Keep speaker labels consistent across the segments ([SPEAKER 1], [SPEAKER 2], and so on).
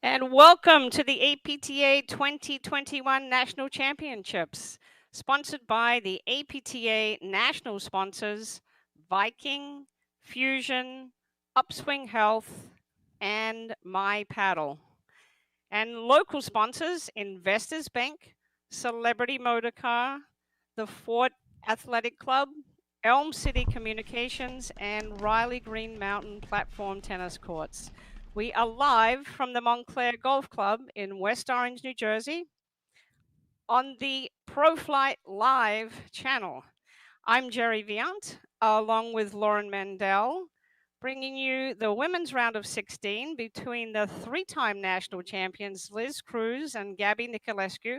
[SPEAKER 1] And welcome to the APTA 2021 National Championships, sponsored by the APTA national sponsors Viking, Fusion, Upswing Health, and My Paddle. And local sponsors Investors Bank, Celebrity Motorcar, the Fort Athletic Club, Elm City Communications, and Riley Green Mountain Platform Tennis Courts. We are live from the Montclair Golf Club in West Orange, New Jersey, on the ProFlight Live channel. I'm Jerry Viant, along with Lauren Mandel, bringing you the women's round of 16 between the three-time national champions Liz Cruz and Gabby Nicolescu,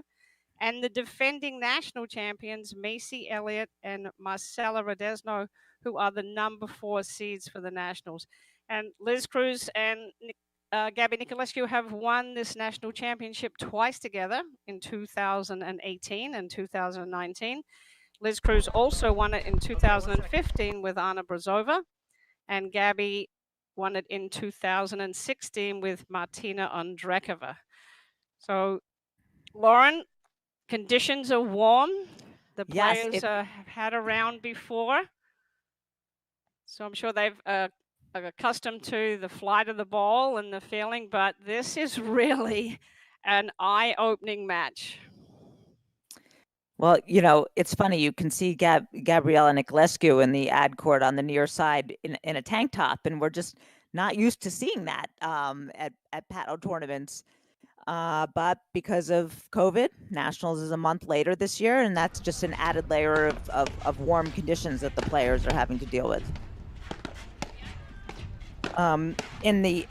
[SPEAKER 1] and the defending national champions Macy Elliott and Marcela Rodesno, who are the number 4 seeds for the nationals. And Liz Cruz and Gabby Nicolescu have won this national championship twice together in 2018 and 2019. Liz Cruz also won it in 2015 with Anna Brazova, and Gabby won it in 2016 with Martina Ondrekova. So, Lauren, conditions are warm. The players have had a round before, so I'm sure they've accustomed to the flight of the ball and the feeling, but this is really an eye-opening match.
[SPEAKER 2] Well, it's funny. You can see Gabriela Nicolescu in the ad court on the near side in a tank top, and we're just not used to seeing that at paddle tournaments. But because of COVID, Nationals is a month later this year, and that's just an added layer of warm conditions that the players are having to deal with.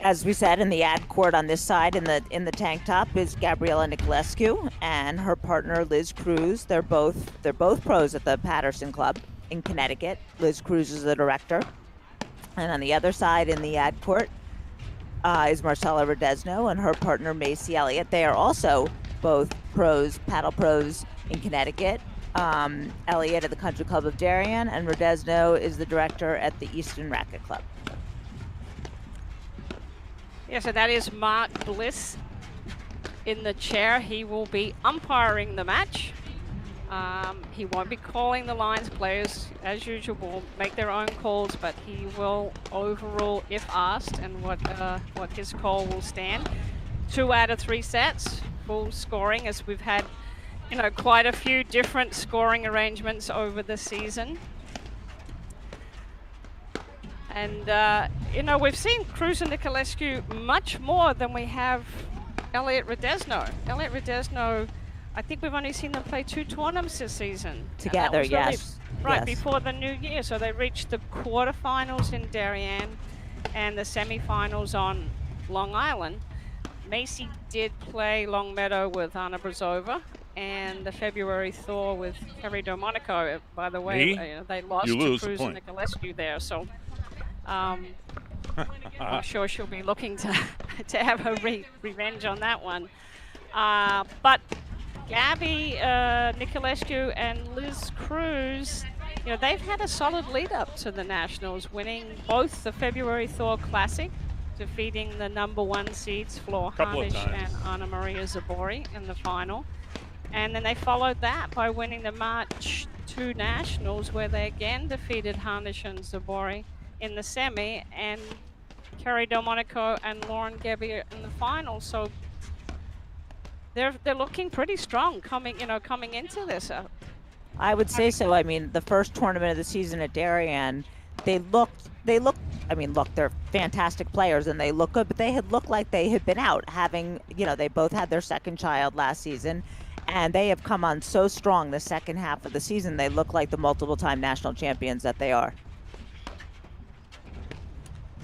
[SPEAKER 2] As we said, in the ad court on this side, in the tank top, is Gabriela Nicolescu and her partner Liz Cruz. They're both pros at the Patterson Club in Connecticut. Liz Cruz is the director, and on the other side in the ad court is Marcela Rodesno and her partner Macy Elliott. They are also both pros, paddle pros in Connecticut. Elliott at the Country Club of Darien, and Rodesno is the director at the Eastern Racket Club.
[SPEAKER 1] Yeah, so that is Mark Bliss in the chair. He will be umpiring the match. He won't be calling the lines. Players, as usual, will make their own calls, but he will overrule if asked, and what his call will stand. 2 out of 3 sets, full scoring, as we've had, quite a few different scoring arrangements over the season. And, we've seen Cruz and Nicolescu much more than we have Elliott Rodesno. Elliott Rodesno, I think we've only seen them play 2 tournaments this season.
[SPEAKER 2] Together, yes.
[SPEAKER 1] Right, before the new year. So they reached the quarterfinals in Darien and the semifinals on Long Island. Macy did play Longmeadow with Anna Brazova, and the February Thor with Kerry Delmonico. By the way, they lost to Cruz and Nicolescu there. So I'm sure she'll be looking to have her revenge on that one. But Gabby Nicolescu and Liz Cruz, they've had a solid lead up to the Nationals, winning both the February Thor Classic, defeating the number 1 seeds Flor Harnish and Anna Maria Zabori in the final. And then they followed that by winning the March 2 Nationals, where they again defeated Harnish and Zabori in the semi, and Kerry Delmonico and Lauren Gebbia in the final. So they're looking pretty strong coming into this.
[SPEAKER 2] I would say so. I mean, the first tournament of the season at Darien, they looked. I mean, look, they're fantastic players and they look good, but they had looked like they had been out having, they both had their second child last season, and they have come on so strong the second half of the season. They look like the multiple-time national champions that they are.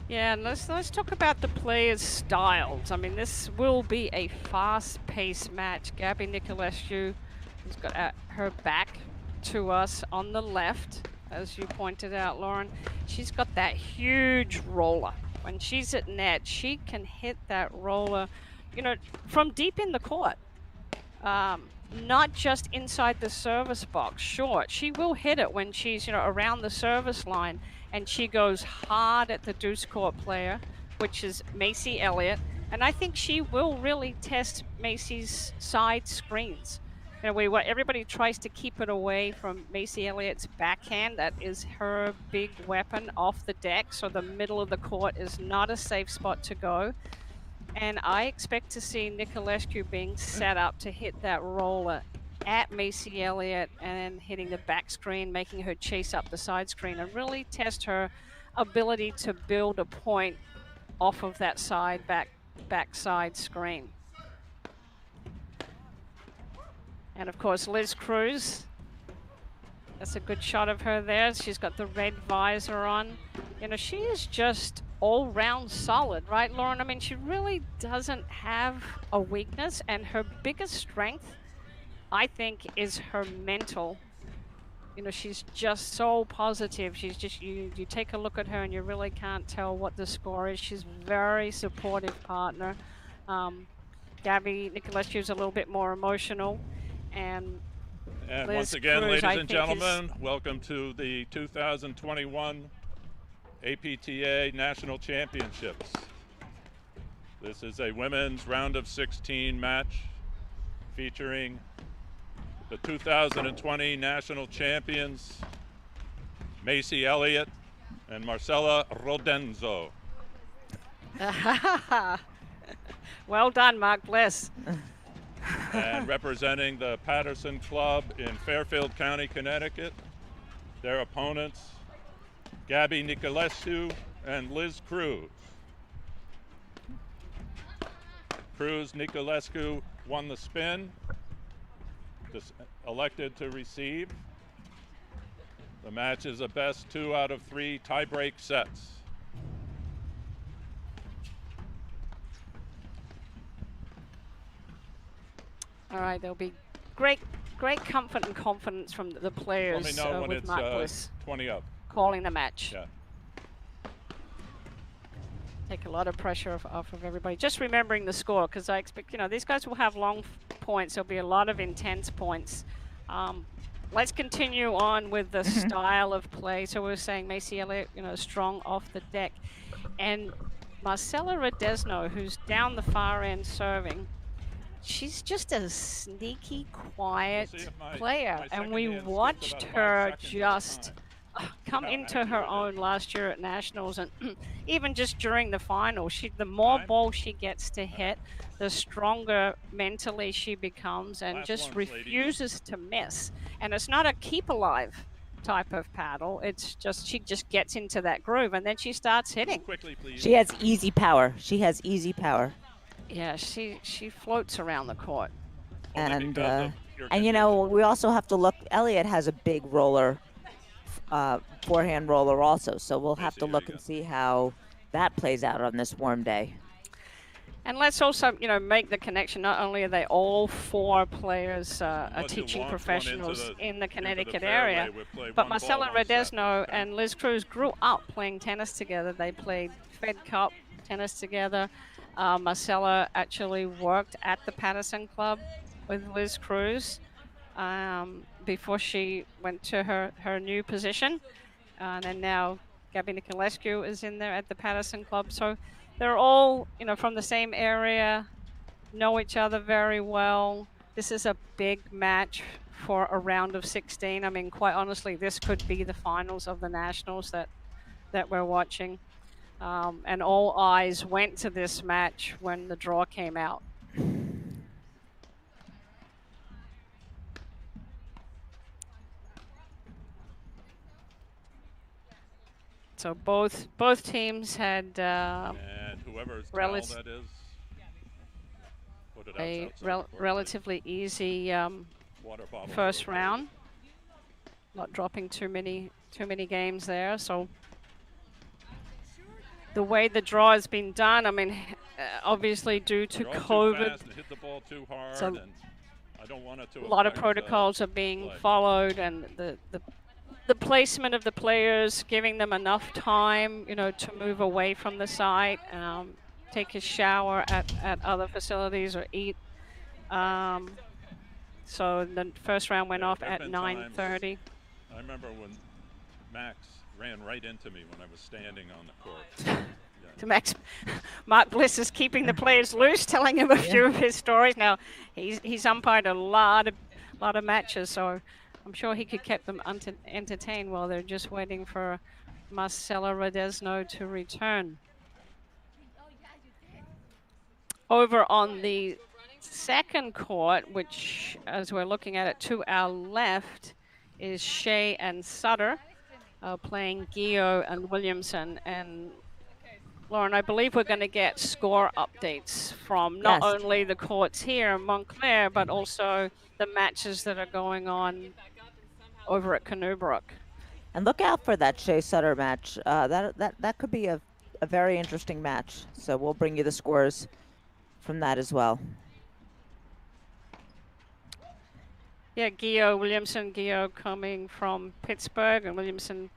[SPEAKER 1] Yeah, and let's talk about the players' styles. I mean, this will be a fast-paced match. Gabby Nicolescu has got her back to us on the left, as you pointed out, Lauren. She's got that huge roller. When she's at net, she can hit that roller, from deep in the court. Not just inside the service box, short. She will hit it when she's, around the service line, and she goes hard at the deuce court player, which is Macy Elliott. And I think she will really test Macy's side screens. You know, everybody tries to keep it away from Macy Elliott's backhand. That is her big weapon off the deck. So the middle of the court is not a safe spot to go. And I expect to see Nicolescu being set up to hit that roller at Macy Elliott and hitting the back screen, making her chase up the side screen and really test her ability to build a point off of that backside screen. And of course, Liz Cruz. That's a good shot of her there. She's got the red visor on. You know, she is just all round solid, right, Lauren? I mean, she really doesn't have a weakness, and her biggest strength, I think, is her mental. You know, she's just so positive. She's just, you take a look at her and you really can't tell what the score is. She's very supportive partner. Gabby Nicolescu is a little bit more emotional, and Liz
[SPEAKER 3] once again,
[SPEAKER 1] Cruz,
[SPEAKER 3] ladies and gentlemen, welcome to the 2021 APTA National Championships. This is a women's round of 16 match featuring the 2020 national champions, Macy Elliott and Marcela Rodenzo.
[SPEAKER 1] Well done, Mark Bliss.
[SPEAKER 3] And representing the Patterson Club in Fairfield County, Connecticut, their opponents, Gabby Nicolescu and Liz Cruz. Nicolescu won the spin, elected to receive. The match is a best 2 out of 3 tiebreak sets.
[SPEAKER 1] All right, there'll be great comfort and confidence from the players
[SPEAKER 3] Let me know when
[SPEAKER 1] with
[SPEAKER 3] it's
[SPEAKER 1] Mark Bliss
[SPEAKER 3] 20 up.
[SPEAKER 1] calling the match.
[SPEAKER 3] Yeah.
[SPEAKER 1] Take a lot of pressure off of everybody. Just remembering the score, because I expect, you know, these guys will have long points. There'll be a lot of intense points. Let's continue on with the style of play. So we were saying Macy Elliott, you know, strong off the deck. And Marcela Rodesno, who's down the far end serving, she's just a sneaky, quiet player. And we watched her just come into her own last year at Nationals, and even just during the final, the more ball she gets to hit, the stronger mentally she becomes, and just refuses to miss. And it's not a keep alive type of paddle. It's just, she just gets into that groove and then she starts hitting.
[SPEAKER 2] She has easy power. She has easy power.
[SPEAKER 1] Yeah, she floats around the court.
[SPEAKER 2] And you know, we also have to look, Elliott has a big roller, forehand roller also, so we'll have to look and see how that plays out on this warm day.
[SPEAKER 1] And let's also, you know, make the connection. Not only are they all 4 players are teaching professionals in the Connecticut area, but Marcela Rodesno and Liz Cruz grew up playing tennis together. They played Fed Cup tennis together. Marcela actually worked at the Patterson Club with Liz Cruz before she went to her new position. And now Gabby Nicolescu is in there at the Patterson Club. So they're all, you know, from the same area, know each other very well. This is a big match for a round of 16. I mean, quite honestly, this could be the finals of the Nationals that we're watching. And all eyes went to this match when the draw came out. So both teams had
[SPEAKER 3] and whoever's that is, put it
[SPEAKER 1] a relatively easy first round. Not dropping too many games there. So the way the draw has been done, I mean, obviously due to COVID,
[SPEAKER 3] hit the ball too hard,
[SPEAKER 1] so
[SPEAKER 3] and I don't want it to
[SPEAKER 1] a lot of protocols are being followed, and the placement of the players, giving them enough time, you know, to move away from the site, take a shower at other facilities or eat. So the first round went off at 9:30.
[SPEAKER 3] I remember when Max ran right into me when I was standing on the court. Yeah.
[SPEAKER 1] Mark Bliss is keeping the players loose, telling him a few of his stories. Now, he's umpired a lot of matches, so I'm sure he could keep them entertained while they're just waiting for Marcela Rodesno to return. Over on the second court, which, as we're looking at it to our left, is Shea and Sutter playing Gio and Williamson. And Lauren, I believe we're going to get score updates from not only the courts here in Montclair, but also the matches that are going on over at Canoebrook.
[SPEAKER 2] And look out for that Shea Sutter match. That could be a very interesting match. So we'll bring you the scores from that as well.
[SPEAKER 1] Yeah, Williamson coming from Pittsburgh, and Williamson,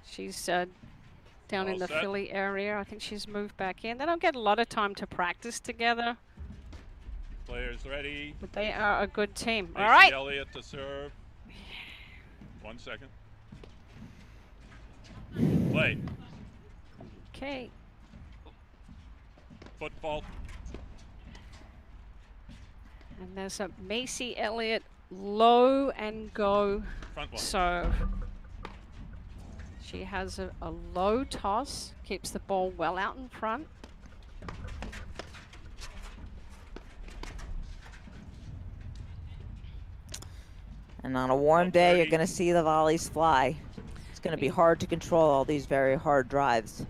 [SPEAKER 1] she's down in the Philly area. I think she's moved back in. They don't get a lot of time to practice together.
[SPEAKER 3] Players ready.
[SPEAKER 1] But they are a good team.
[SPEAKER 3] Macy
[SPEAKER 1] all right.
[SPEAKER 3] Elliott to serve. 1 second. Play.
[SPEAKER 1] Okay.
[SPEAKER 3] Foot fault.
[SPEAKER 1] And there's a Macy Elliott low and go serve. She has a low toss, keeps the ball well out in front.
[SPEAKER 2] And on a warm day, you're going to see the volleys fly. It's going to be hard to control all these very hard drives.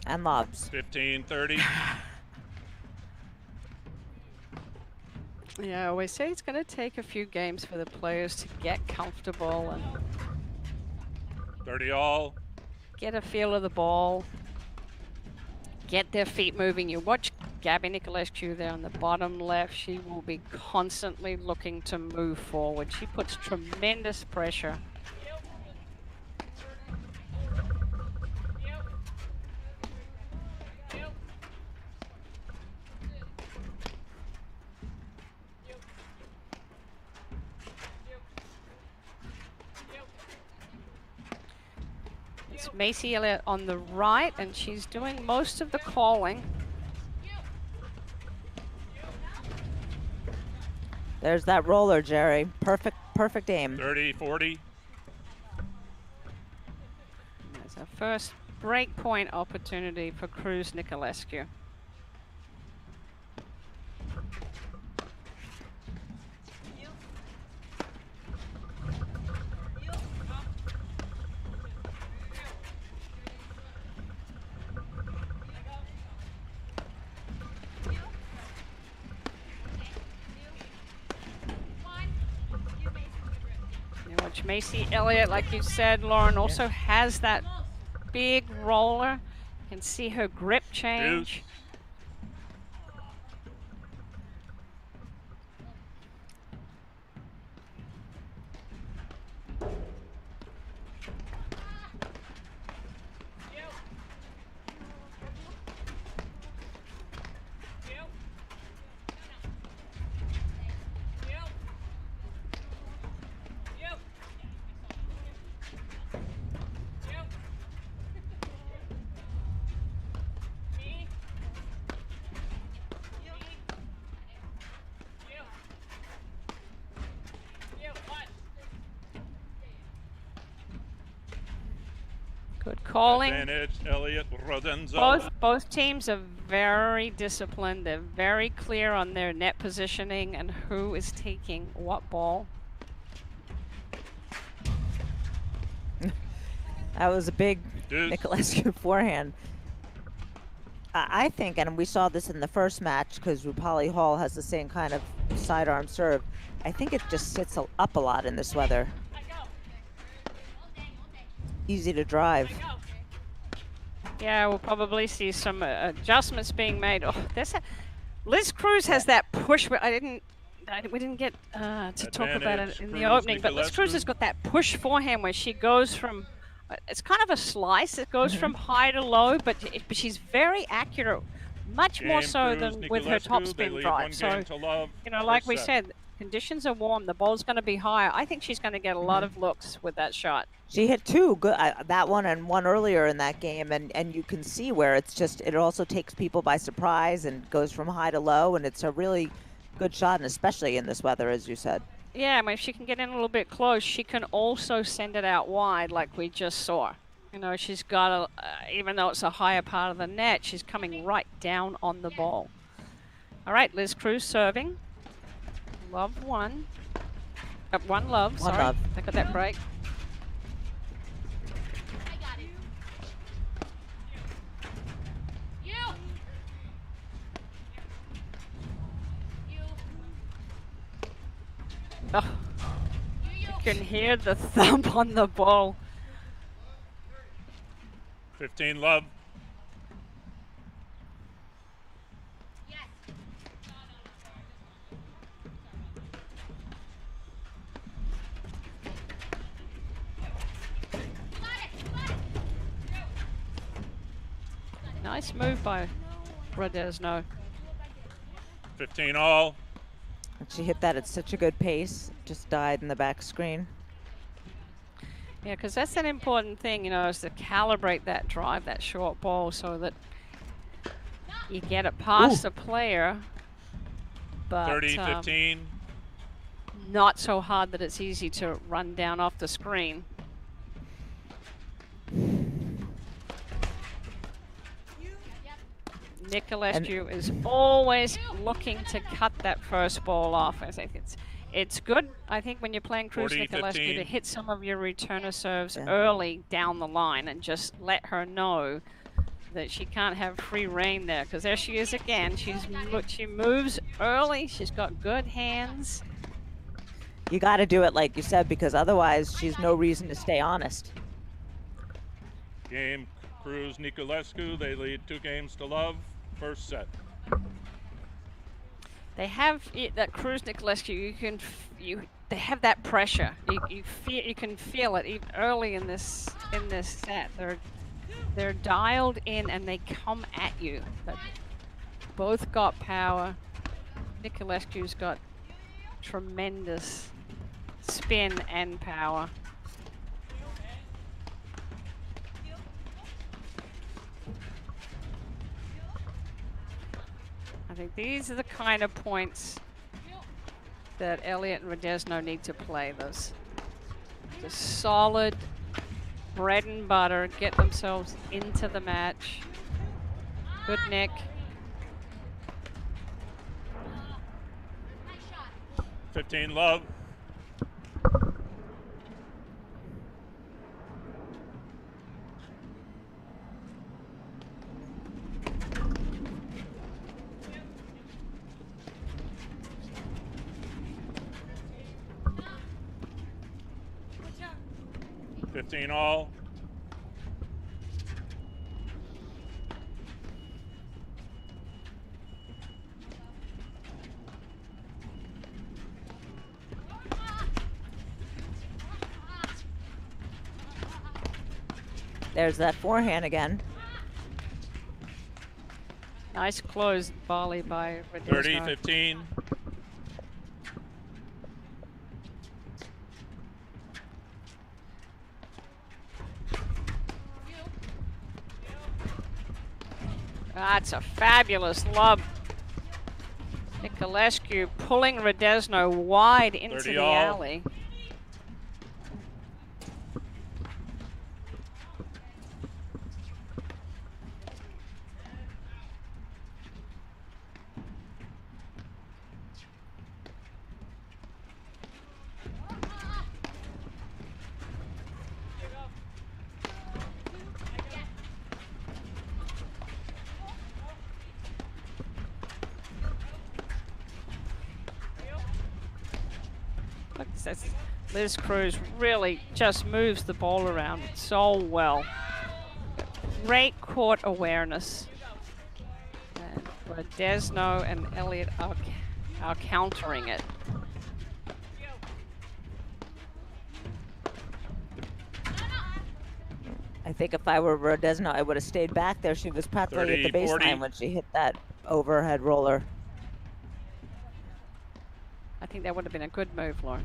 [SPEAKER 2] And lobs.
[SPEAKER 3] 15-30.
[SPEAKER 1] Yeah, I always say it's going to take a few games for the players to get comfortable and
[SPEAKER 3] 30 all.
[SPEAKER 1] Get a feel of the ball. Get their feet moving. You watch Gabby Nicolescu there on the bottom left. She will be constantly looking to move forward. She puts tremendous pressure. It's Macy Elliott on the right, and she's doing most of the calling.
[SPEAKER 2] There's that roller, Jerry. Perfect aim.
[SPEAKER 3] 30-40.
[SPEAKER 1] There's our first break point opportunity for Cruz Nicolescu. Macy Elliott, like you said, Lauren, also has that big roller. You can see her grip change. Good calling.
[SPEAKER 3] Advantage, Elliott Rodenzo.
[SPEAKER 1] Both teams are very disciplined. They're very clear on their net positioning and who is taking what ball.
[SPEAKER 2] That was a big Nicolescu forehand. I think, and we saw this in the first match because Rupali Hall has the same kind of sidearm serve. I think it just sits up a lot in this weather. Easy to drive.
[SPEAKER 1] Yeah, we'll probably see some adjustments being made. Oh, Liz Cruz has that push. We didn't get to talk about it in the opening, but Liz Cruz has got that push forehand where she goes from. It's kind of a slice. It goes from high to low, but she's very accurate much more
[SPEAKER 3] Game
[SPEAKER 1] so
[SPEAKER 3] Cruz,
[SPEAKER 1] than with her top
[SPEAKER 3] Niculescu, they
[SPEAKER 1] spin
[SPEAKER 3] lead
[SPEAKER 1] drive.
[SPEAKER 3] 1
[SPEAKER 1] So,
[SPEAKER 3] game to love.
[SPEAKER 1] you know, like
[SPEAKER 3] First
[SPEAKER 1] we
[SPEAKER 3] set.
[SPEAKER 1] said, conditions are warm. The ball's going to be higher. I think she's going to get a lot of looks with that shot.
[SPEAKER 2] She hit two good, that one and one earlier in that game, and you can see where it's just, it also takes people by surprise and goes from high to low, and it's a really good shot, and especially in this weather, as you said.
[SPEAKER 1] Yeah, I mean, if she can get in a little bit close, she can also send it out wide like we just saw. You know, she's got even though it's a higher part of the net, she's coming right down on the ball. All right, Liz Cruz serving. Love one. One love,
[SPEAKER 2] One
[SPEAKER 1] sorry.
[SPEAKER 2] love.
[SPEAKER 1] I got that break. Oh, you can hear the thump on the ball.
[SPEAKER 3] 15 love.
[SPEAKER 1] Nice move by Radesno.
[SPEAKER 3] 15 all.
[SPEAKER 2] And she hit that at such a good pace, just died in the back screen.
[SPEAKER 1] Yeah, because that's an important thing, you know, is to calibrate that drive, that short ball, so that you get it past the player, but
[SPEAKER 3] 30-15.
[SPEAKER 1] not so hard that it's easy to run down off the screen. Niculescu is always looking to cut that first ball off. I think it's good, I think, when you're playing Cruz Niculescu to hit some of your returner serves early down the line and just let her know that she can't have free reign there, because there she is again. She moves early. She's got good hands.
[SPEAKER 2] You got to do it like you said, because otherwise she's no reason to stay honest.
[SPEAKER 3] Game Cruz Niculescu, they lead 2 games to love. First set.
[SPEAKER 1] They have that Cruz Niculescu. They have that pressure. You can feel it even early in this set. They're dialed in and they come at you. But both got power. Niculescu's got tremendous spin and power. I think these are the kind of points that Elliott and Radesno need to play. Those just solid bread and butter, get themselves into the match. Good Nick.
[SPEAKER 3] 15 love. All.
[SPEAKER 2] There's that forehand again.
[SPEAKER 1] Nice close volley by Radesno.
[SPEAKER 3] 30-15.
[SPEAKER 1] That's a fabulous lob. Niculescu pulling Radesno wide into the alley. Liz Cruz really just moves the ball around so well. Great court awareness. And Radesno and Elliott are countering it.
[SPEAKER 2] I think if I were Rodesno, I would have stayed back there. She was practically at the
[SPEAKER 3] 30, 40.
[SPEAKER 2] baseline when she hit that overhead roller.
[SPEAKER 1] I think that would have been a good move, Lauren.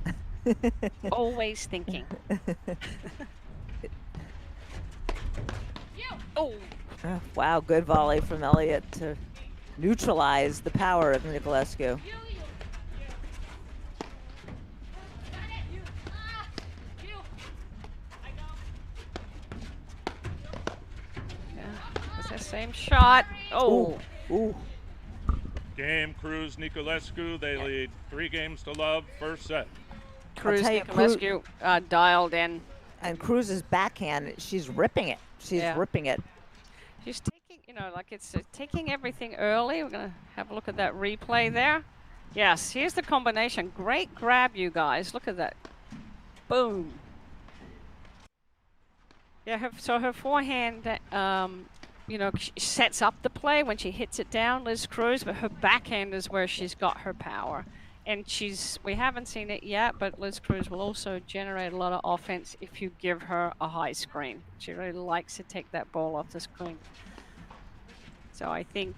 [SPEAKER 1] Always thinking. Oh,
[SPEAKER 2] Oh, wow, good volley from Elliott to neutralize the power of Niculescu.
[SPEAKER 1] yeah. It's the same shot. Oh,
[SPEAKER 2] Ooh.
[SPEAKER 3] Game, Cruz, Niculescu. They lead 3 games to love. First set.
[SPEAKER 1] Cruz
[SPEAKER 2] tell you,
[SPEAKER 1] Niculescu dialed in.
[SPEAKER 2] And Cruz's backhand, she's ripping it. She's
[SPEAKER 1] Yeah.
[SPEAKER 2] ripping it.
[SPEAKER 1] She's taking, like it's taking everything early. We're going to have a look at that replay there. Yes, here's the combination. Great grab, you guys. Look at that. Boom. Yeah, so her forehand, she sets up the play when she hits it down, Liz Cruz, but her backhand is where she's got her power. And we haven't seen it yet, but Liz Cruz will also generate a lot of offense if you give her a high screen. She really likes to take that ball off the screen. So I think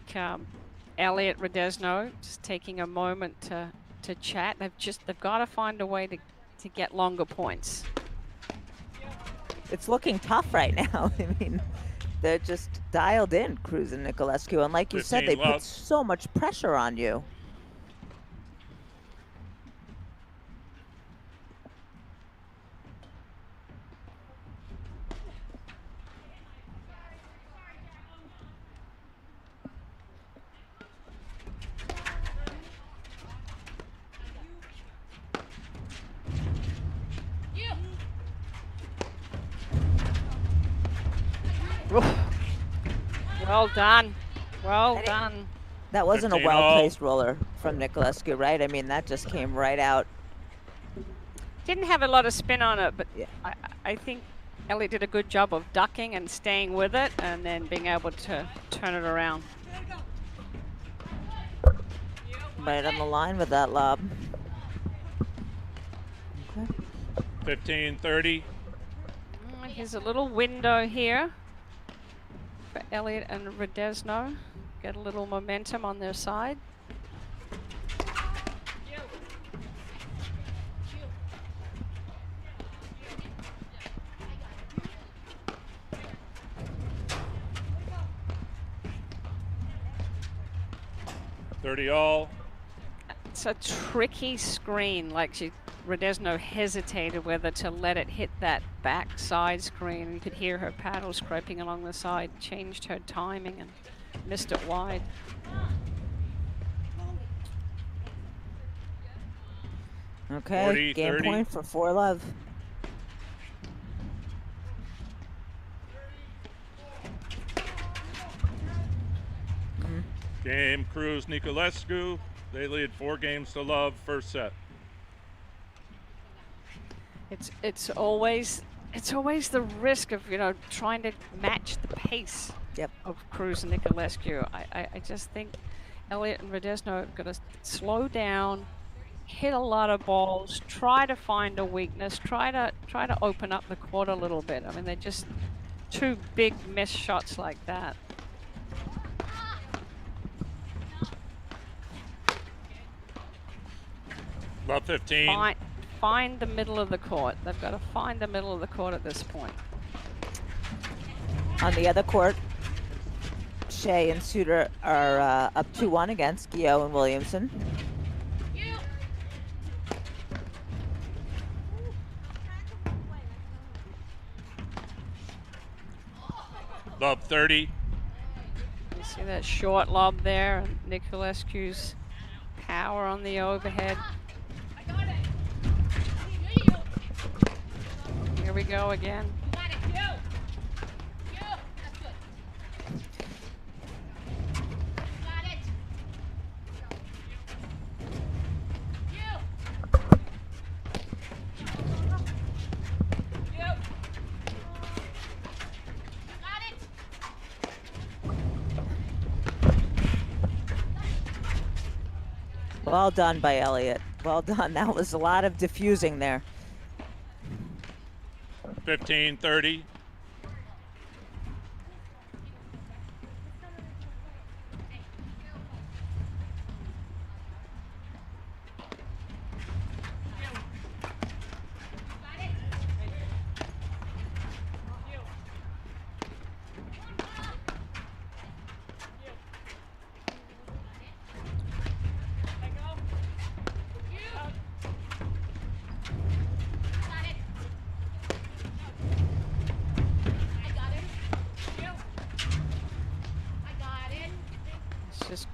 [SPEAKER 1] Elliott Rodesno just taking a moment to chat. They've got to find a way to get longer points.
[SPEAKER 2] It's looking tough right now. I mean, they're just dialed in, Cruz and Niculescu. And like you said, they
[SPEAKER 3] 15
[SPEAKER 2] put so much pressure on you.
[SPEAKER 1] Well done. Well done.
[SPEAKER 2] That wasn't a
[SPEAKER 3] 15
[SPEAKER 2] well-placed roller from Niculescu, right? I mean, that just came right out.
[SPEAKER 1] Didn't have a lot of spin on it, but
[SPEAKER 2] Yeah.
[SPEAKER 1] I think Elliott did a good job of ducking and staying with it and then being able to turn it around.
[SPEAKER 2] Right on the line with that lob. Okay.
[SPEAKER 3] 15-30.
[SPEAKER 1] Here's a little window here for Elliott and Rodesno. Get a little momentum on their side.
[SPEAKER 3] $30
[SPEAKER 1] It's a tricky screen. Like Rodesno hesitated whether to let it hit that back side screen. You could hear her paddle scraping along the side. Changed her timing and missed it wide.
[SPEAKER 2] Okay,
[SPEAKER 3] 40,
[SPEAKER 2] game
[SPEAKER 3] 30.
[SPEAKER 2] point for 4-love.
[SPEAKER 3] Game, Cruz, Niculescu. They lead 4 games to love. First set.
[SPEAKER 1] It's always the risk of trying to match the pace of Cruz and Niculescu. I just think Elliott and Rodesno are going to slow down, hit a lot of balls, try to find a weakness, try to open up the court a little bit. I mean, they're just 2 big missed shots like that.
[SPEAKER 3] Love 15.
[SPEAKER 1] Find the middle of the court. They've got to find the middle of the court at this point.
[SPEAKER 2] On the other court, Shea and Suter are up 2-1 against Guillot and Williamson.
[SPEAKER 3] Love 30.
[SPEAKER 1] You see that short lob there? Niculescu's power on the overhead. Here we go again.
[SPEAKER 2] Well done by Elliott. Well done. That was a lot of diffusing there.
[SPEAKER 3] 15-30.
[SPEAKER 1] Just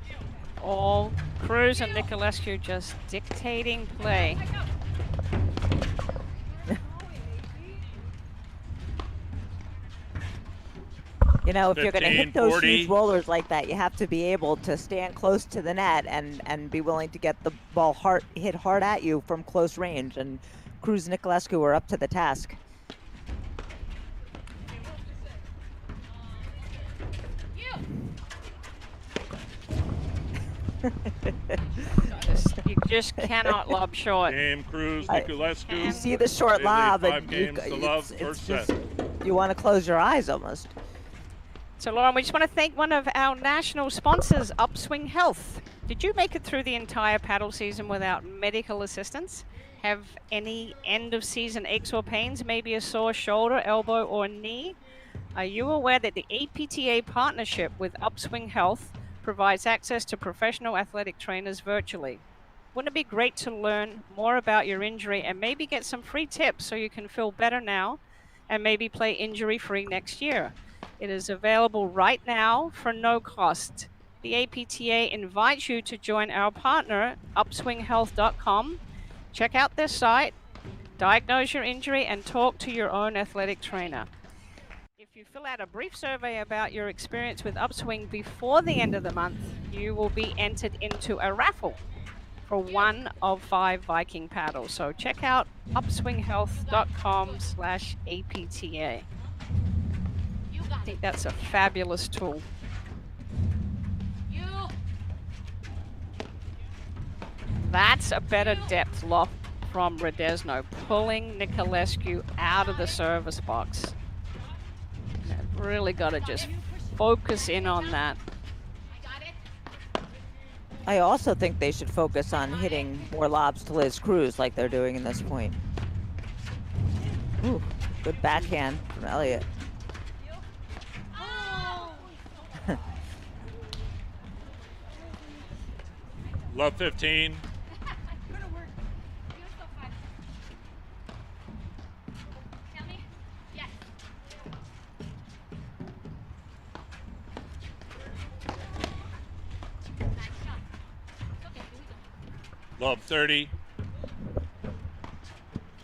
[SPEAKER 1] all Cruz and Nicolescu just dictating play.
[SPEAKER 2] You know, if you're going to
[SPEAKER 3] 15,
[SPEAKER 2] hit those
[SPEAKER 3] 40.
[SPEAKER 2] huge rollers like that, you have to be able to stand close to the net and be willing to get the ball hit hard at you from close range. And Cruz and Nicolescu are up to the task.
[SPEAKER 1] You just cannot lob short.
[SPEAKER 3] Game Cruz,
[SPEAKER 1] You
[SPEAKER 3] Nicolescu.
[SPEAKER 2] You see the short
[SPEAKER 3] They lead
[SPEAKER 2] lob,
[SPEAKER 3] 5
[SPEAKER 2] and
[SPEAKER 3] games to love, first set.
[SPEAKER 2] You want to close your eyes almost.
[SPEAKER 1] So Lauren, we just want to thank one of our national sponsors, Upswing Health. Did you make it through the entire paddle season without medical assistance? Have any end of season aches or pains, maybe a sore shoulder, elbow, or knee? Are you aware that the APTA partnership with Upswing Health provides access to professional athletic trainers virtually? Wouldn't it be great to learn more about your injury and maybe get some free tips so you can feel better now and maybe play injury-free next year? It is available right now for no cost. The APTA invites you to join our partner, upswinghealth.com. Check out their site, diagnose your injury, and talk to your own athletic trainer. If you fill out a brief survey about your experience with Upswing before the end of the month, you will be entered into a raffle for one of 5 Viking paddles. So check out upswinghealth.com/APTA. I think that's a fabulous tool. That's a better depth lock from Radesno, pulling Nicolescu out of the service box. You've really got to just focus in on that.
[SPEAKER 2] I also think they should focus on hitting more lobs to Liz Cruz like they're doing in this point. Ooh, good backhand from Elliott.
[SPEAKER 3] Love 15. Love 30.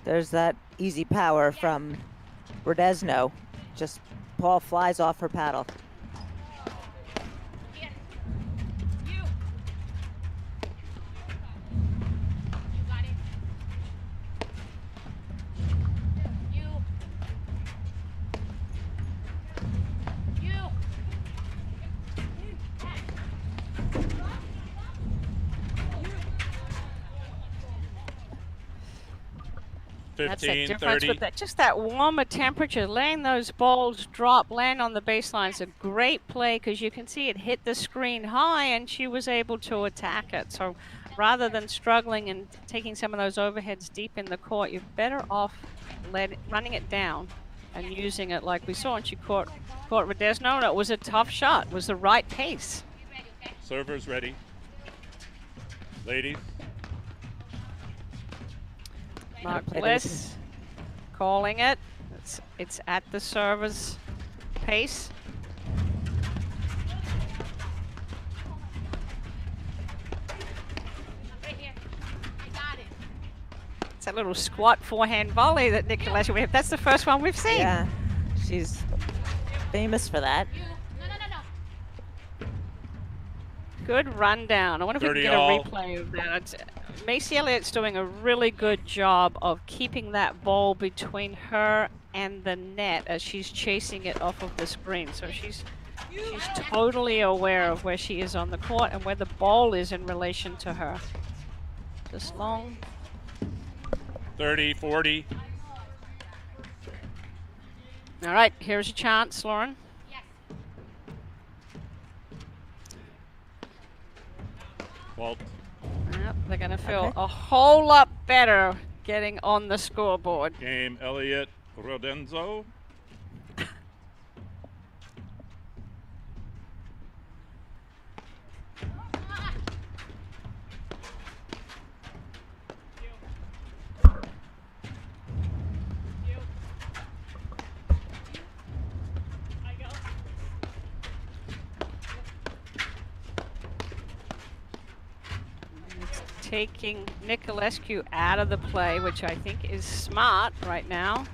[SPEAKER 2] There's that easy power from Radesno. Just ball flies off her paddle.
[SPEAKER 1] That's the
[SPEAKER 3] 15,
[SPEAKER 1] difference
[SPEAKER 3] 30.
[SPEAKER 1] with that. Just that warmer temperature, letting those balls drop, land on the baseline is a great play because you can see it hit the screen high and she was able to attack it. So rather than struggling and taking some of those overheads deep in the court, you're better off running it down and using it like we saw. And she caught Radesno, and it was a tough shot. It was the right pace.
[SPEAKER 3] Servers ready. Ladies.
[SPEAKER 1] Mark Bliss calling it. It's at the server's pace. It's a little squat forehand volley that Nicolescu we have. That's the first one we've seen.
[SPEAKER 2] Yeah, she's famous for that.
[SPEAKER 1] Good rundown. I wonder if we can get a
[SPEAKER 3] all.
[SPEAKER 1] replay of that. Macy Elliott's doing a really good job of keeping that ball between her and the net as she's chasing it off of the screen. So she's totally aware of where she is on the court and where the ball is in relation to her. Just long.
[SPEAKER 3] 30, 40.
[SPEAKER 1] All right, here's your chance, Lauren.
[SPEAKER 3] Walt.
[SPEAKER 1] Yep, they're going to feel a whole lot better getting on the scoreboard.
[SPEAKER 3] Game Elliott Rodenzo.
[SPEAKER 1] taking Nicolescu out of the play, which I think is smart right now.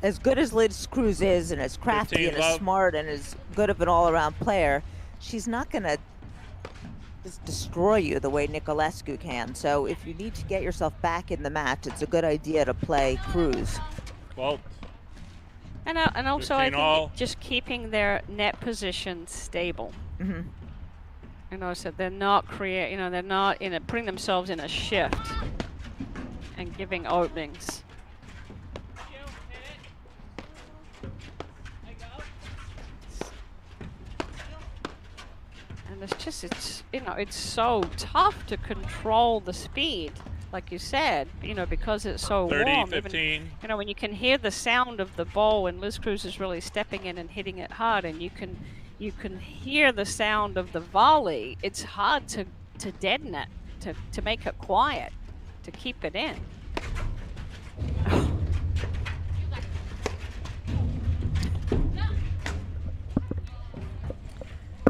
[SPEAKER 2] As good as Liz Cruz is, and as crafty and as smart and as good of an all-around player, she's not going to just destroy you the way Nicolescu can. So if you need to get yourself back in the match, it's a good idea to play Cruz.
[SPEAKER 3] 12.
[SPEAKER 1] And also, I think just keeping their net position stable.
[SPEAKER 2] Mm-hmm.
[SPEAKER 1] You know, so they're not they're not putting themselves in a shift and giving openings. And it's so tough to control the speed, like you said, because it's so
[SPEAKER 3] 30,
[SPEAKER 1] warm.
[SPEAKER 3] 15.
[SPEAKER 1] Even, when you can hear the sound of the ball when Liz Cruz is really stepping in and hitting it hard, and you can hear the sound of the volley, it's hard to deaden it, to make it quiet, to keep it in.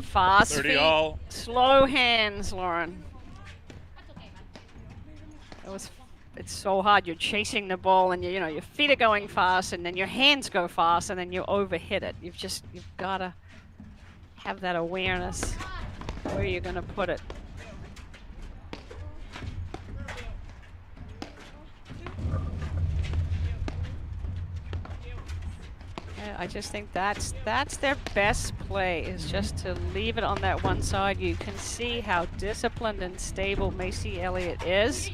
[SPEAKER 1] Fast
[SPEAKER 3] 30
[SPEAKER 1] feet,
[SPEAKER 3] all.
[SPEAKER 1] Slow hands, Lauren. It's so hard. You're chasing the ball, and your feet are going fast, and then your hands go fast, and then you overhit it. You've got to have that awareness where you're going to put it. I just think that's their best play, is just to leave it on that one side. You can see how disciplined and stable Macy Elliott is.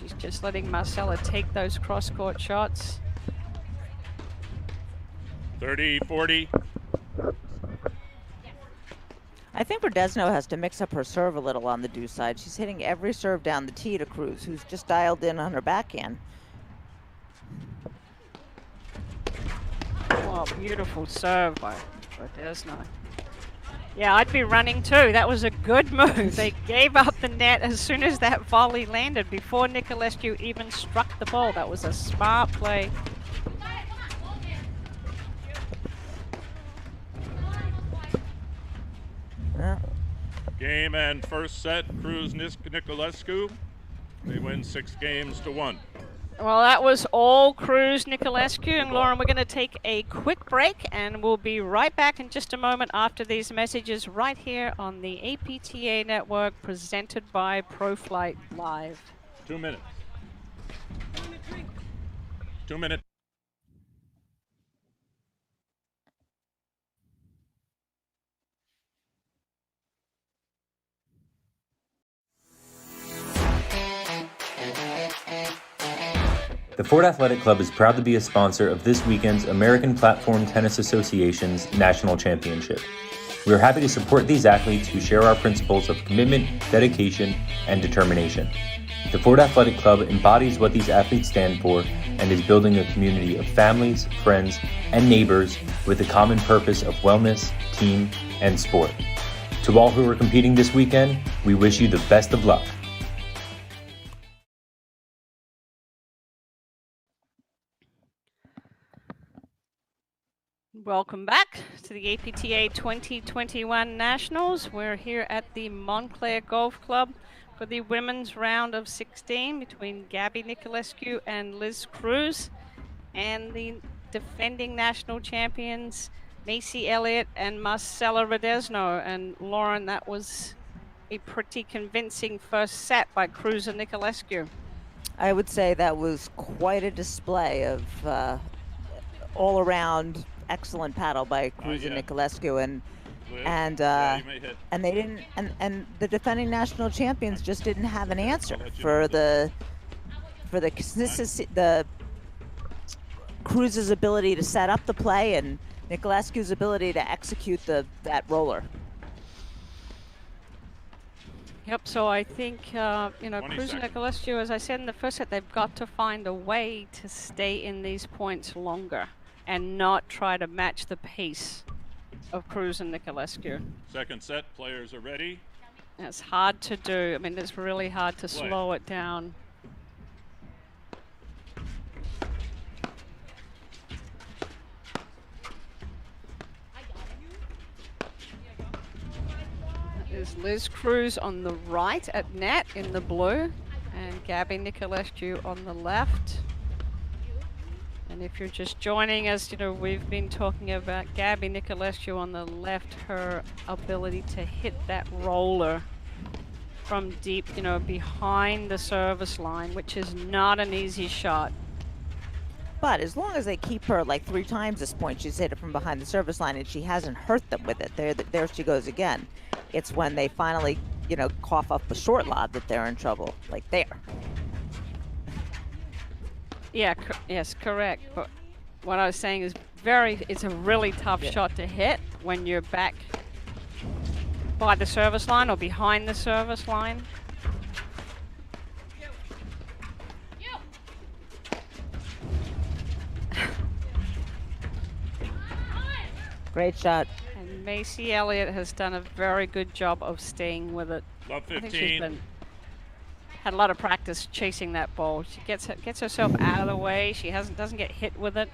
[SPEAKER 1] She's just letting Marcella take those cross-court shots.
[SPEAKER 3] 30, 40.
[SPEAKER 2] I think Redesno has to mix up her serve a little on the due side. She's hitting every serve down the tee to Cruz, who's just dialed in on her backhand.
[SPEAKER 1] Oh, beautiful serve by Redesno. Yeah, I'd be running too. That was a good move. They gave up the net as soon as that volley landed, before Nicolescu even struck the ball. That was a smart play.
[SPEAKER 2] Yeah.
[SPEAKER 3] Game and first set, Cruz Nicolescu. They win 6 games to 1.
[SPEAKER 1] Well, that was all Cruz Nicolescu. And Lauren, we're going to take a quick break, and we'll be right back in just a moment after these messages right here on the APTA Network, presented by ProFlight Live.
[SPEAKER 3] 2 minutes. 2 minutes.
[SPEAKER 4] The Ford Athletic Club is proud to be a sponsor of this weekend's American Platform Tennis Association's National Championship. We are happy to support these athletes who share our principles of commitment, dedication, and determination. The Ford Athletic Club embodies what these athletes stand for and is building a community of families, friends, and neighbors with the common purpose of wellness, team, and sport. To all who are competing this weekend, we wish you the best of luck.
[SPEAKER 1] Welcome back to the APTA 2021 Nationals. We're here at the Montclair Golf Club for the women's round of 16 between Gabby Nicolescu and Liz Cruz, and the defending national champions Macy Elliott and Marcella Redesno. And Lauren, that was a pretty convincing first set by Cruz and Nicolescu.
[SPEAKER 2] I would say that was quite a display of all-around excellent paddle by Cruz and Nicolescu, and they didn't, and the defending national champions just didn't have an answer for the consistency, the Cruz's ability to set up the play and Nicolescu's ability to execute that roller.
[SPEAKER 1] Yep, so I think, Cruz and Nicolescu, as I said in the first set, they've got to find a way to stay in these points longer and not try to match the pace of Cruz and Nicolescu.
[SPEAKER 3] Second set, players are ready.
[SPEAKER 1] It's hard to do. I mean, it's really hard to slow it down. There's Liz Cruz on the right at net in the blue, and Gabby Nicolescu on the left. And if you're just joining us, you know, we've been talking about Gabby Nicolescu on the left, her ability to hit that roller from deep, you know, behind the service line, which is not an easy shot.
[SPEAKER 2] But as long as they keep her like 3 times this point, she's hit it from behind the service line, and she hasn't hurt them with it. There she goes again. It's when they finally, you know, cough up a short lob that they're in trouble. Like there.
[SPEAKER 1] Yeah, yes, correct. But what I was saying is it's a really tough shot to hit when you're back by the service line or behind the service line.
[SPEAKER 2] Great shot.
[SPEAKER 1] And Macy Elliott has done a very good job of staying with it.
[SPEAKER 3] Love
[SPEAKER 1] I think
[SPEAKER 3] 15.
[SPEAKER 1] had a lot of practice chasing that ball. She gets herself out of the way. She doesn't get hit with it.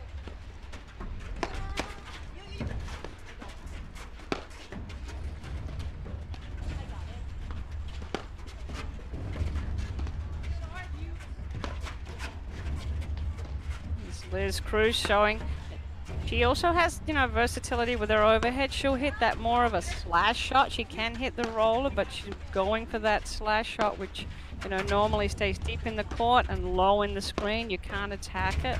[SPEAKER 1] Liz Cruz showing. She also has, you know, versatility with her overhead. She'll hit that more of a slash shot. She can hit the roller, but she's going for that slash shot, which, you know, normally stays deep in the court and low in the screen. You can't attack it.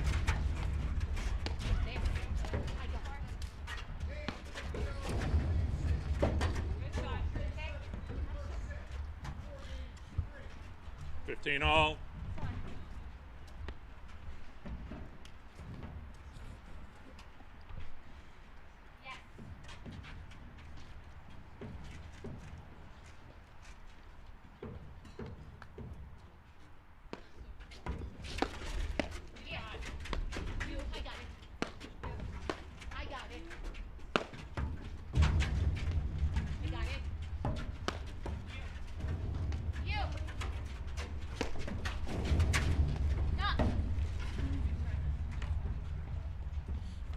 [SPEAKER 3] All.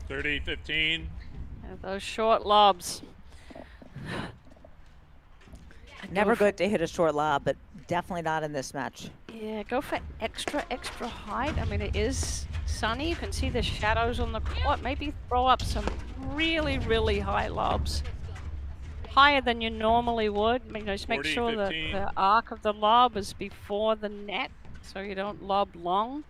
[SPEAKER 3] Thirty 15.
[SPEAKER 1] Those short lobs.
[SPEAKER 2] Never good to hit a short lob, but definitely not in this match.
[SPEAKER 1] Yeah, go for extra height. I mean, it is sunny. You can see the shadows on the court. Maybe throw up some really, really high lobs. Higher than you normally would. You know, just make
[SPEAKER 3] 40,
[SPEAKER 1] sure that
[SPEAKER 3] 15.
[SPEAKER 1] the arc of the lob is before the net, so you don't lob long.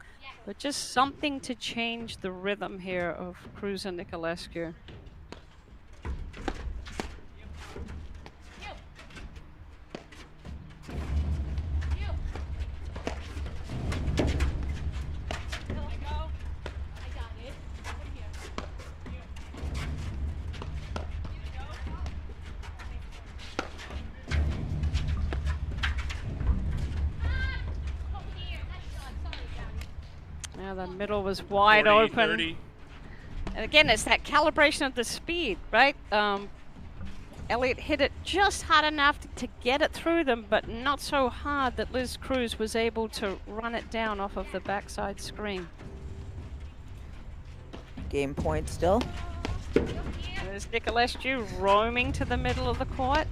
[SPEAKER 1] But just something to change the rhythm here of Cruz and Nicolescu. Now the middle was wide
[SPEAKER 3] 40,
[SPEAKER 1] open.
[SPEAKER 3] 30.
[SPEAKER 1] And again, it's that calibration of the speed, right? Elliott hit it just hard enough to get it through them, but not so hard that Liz Cruz was able to run it down off of the backside screen.
[SPEAKER 2] Game point still.
[SPEAKER 1] There's Nicolescu roaming to the middle of the court.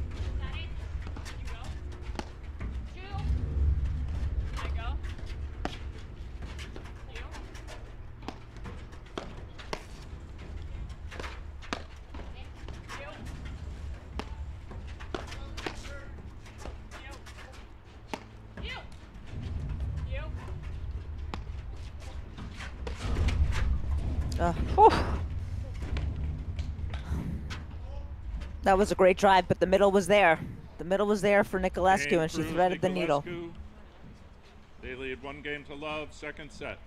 [SPEAKER 2] That was a great drive, but the middle was there. The middle was there for Nicolescu,
[SPEAKER 3] Game
[SPEAKER 2] and she
[SPEAKER 3] Cruz,
[SPEAKER 2] threaded the needle.
[SPEAKER 3] Nicolescu. They lead 1-0 second set.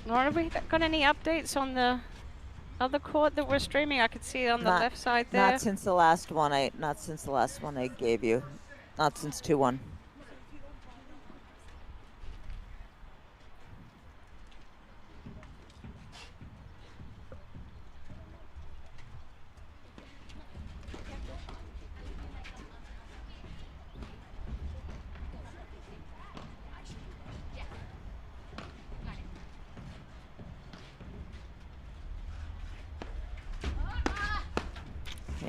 [SPEAKER 1] Laura, have we got any updates on the other court that we're streaming? I could see it on the left side there.
[SPEAKER 2] Not since the last one I gave you. Not since 2-1.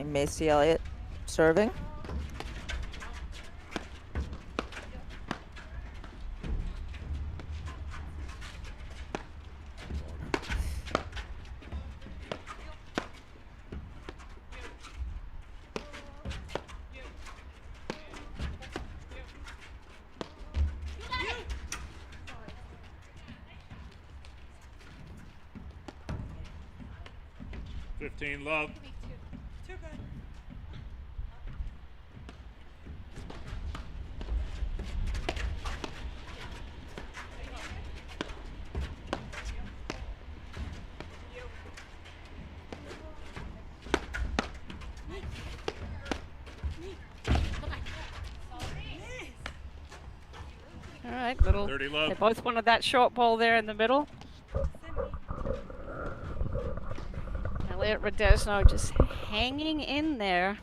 [SPEAKER 2] And Macy Elliott serving.
[SPEAKER 3] Love.
[SPEAKER 5] Too good.
[SPEAKER 1] All right, little.
[SPEAKER 3] 30 love.
[SPEAKER 1] They both wanted that short ball there in the middle. Elliot Rodesno just hanging in there.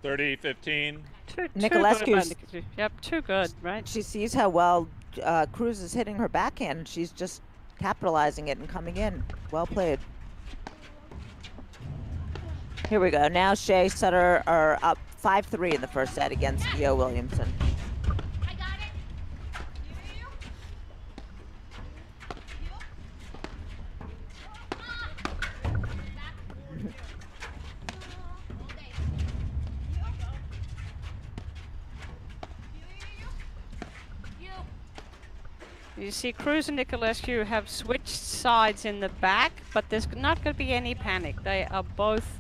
[SPEAKER 3] Thirty, 15.
[SPEAKER 2] Nicolescu's.
[SPEAKER 1] Yep, too good, right?
[SPEAKER 2] She sees how well Cruz is hitting her backhand. She's just capitalizing it and coming in. Well played. Here we go. Now Shea Sutter are up 5-3 in the first set against Gio Williamson.
[SPEAKER 5] I got it.
[SPEAKER 1] You see Cruz and Nicolescu have switched sides in the back, but there's not going to be any panic. They are both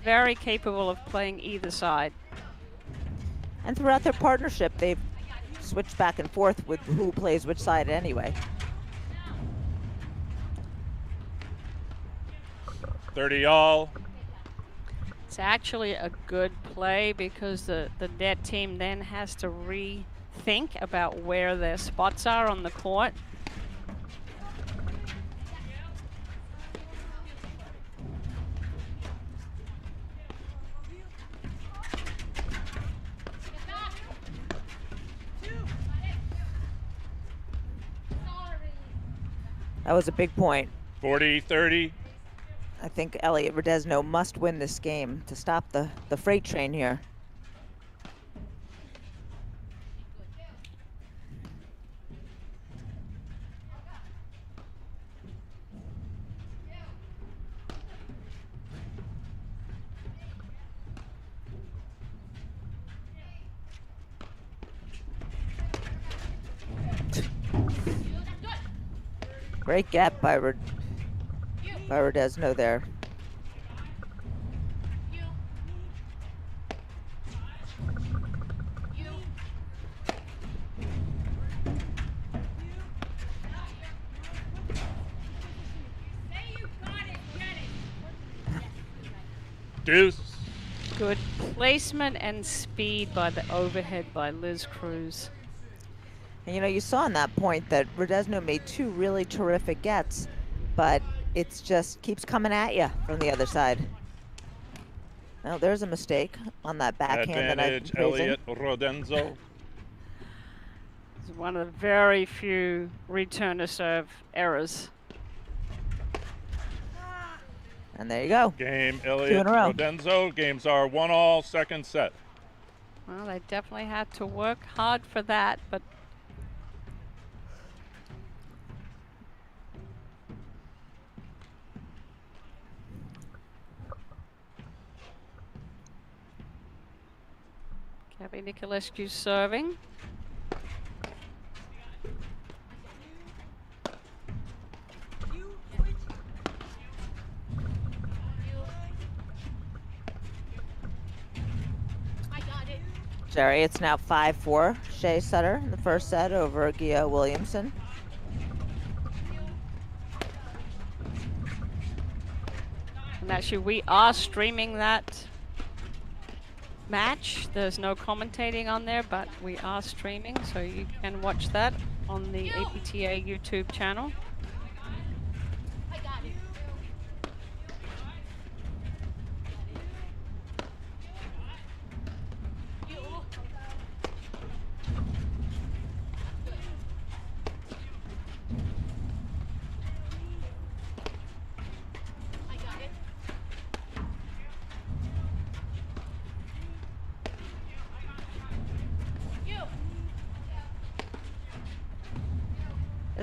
[SPEAKER 1] very capable of playing either side.
[SPEAKER 2] And throughout their partnership, they've switched back and forth with who plays which side anyway.
[SPEAKER 3] 30 all.
[SPEAKER 1] It's actually a good play because the net team then has to rethink about where their spots are on the court.
[SPEAKER 2] That was a big point.
[SPEAKER 3] 40, 30.
[SPEAKER 2] I think Elliot Rodesno must win this game to stop the freight train here. Great gap by Rodesno there.
[SPEAKER 3] Deuce.
[SPEAKER 1] Good placement and speed by the overhead by Liz Cruz.
[SPEAKER 2] And you know, you saw in that point that Rodesno made two really terrific gets, but it's just keeps coming at you from the other side. Well, there's a mistake on that backhand
[SPEAKER 3] Advantage,
[SPEAKER 2] that I'm praising.
[SPEAKER 3] Elliot Rodesno.
[SPEAKER 1] It's one of the very few return to serve errors.
[SPEAKER 2] And there you go.
[SPEAKER 3] Game,
[SPEAKER 2] Two
[SPEAKER 3] Elliot
[SPEAKER 2] in a row.
[SPEAKER 3] Rodesno. Games are 1-all, second set.
[SPEAKER 1] Well, they definitely had to work hard for that, but Gabby Nicolescu serving.
[SPEAKER 2] Jerry, it's now 5-4. Shea Sutter in the first set over Gio Williamson.
[SPEAKER 1] And actually, we are streaming that match. There's no commentating on there, but we are streaming, so you can watch that on the APTA YouTube channel.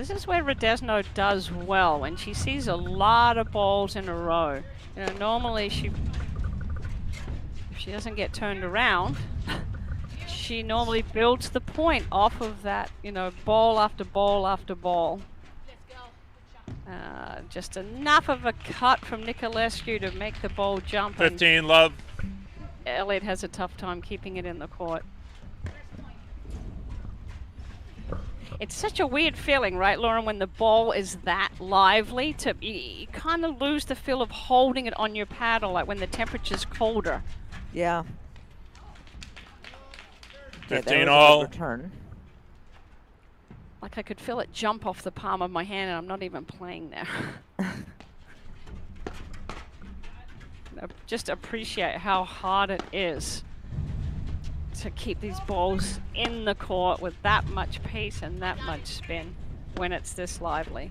[SPEAKER 1] This is where Radesno does well when she sees a lot of balls in a row. You know, normally if she doesn't get turned around, she normally builds the point off of that, you know, ball after ball after ball. Just enough of a cut from Nicolescu to make the ball jump.
[SPEAKER 3] 15 love.
[SPEAKER 1] Elliott has a tough time keeping it in the court. It's such a weird feeling, right, Lauren, when the ball is that lively. You kind of lose the feel of holding it on your paddle, like when the temperature's colder.
[SPEAKER 2] Yeah.
[SPEAKER 3] 15 all.
[SPEAKER 2] Return.
[SPEAKER 1] Like I could feel it jump off the palm of my hand, and I'm not even playing there. Just appreciate how hard it is to keep these balls in the court with that much pace and that much spin when it's this lively.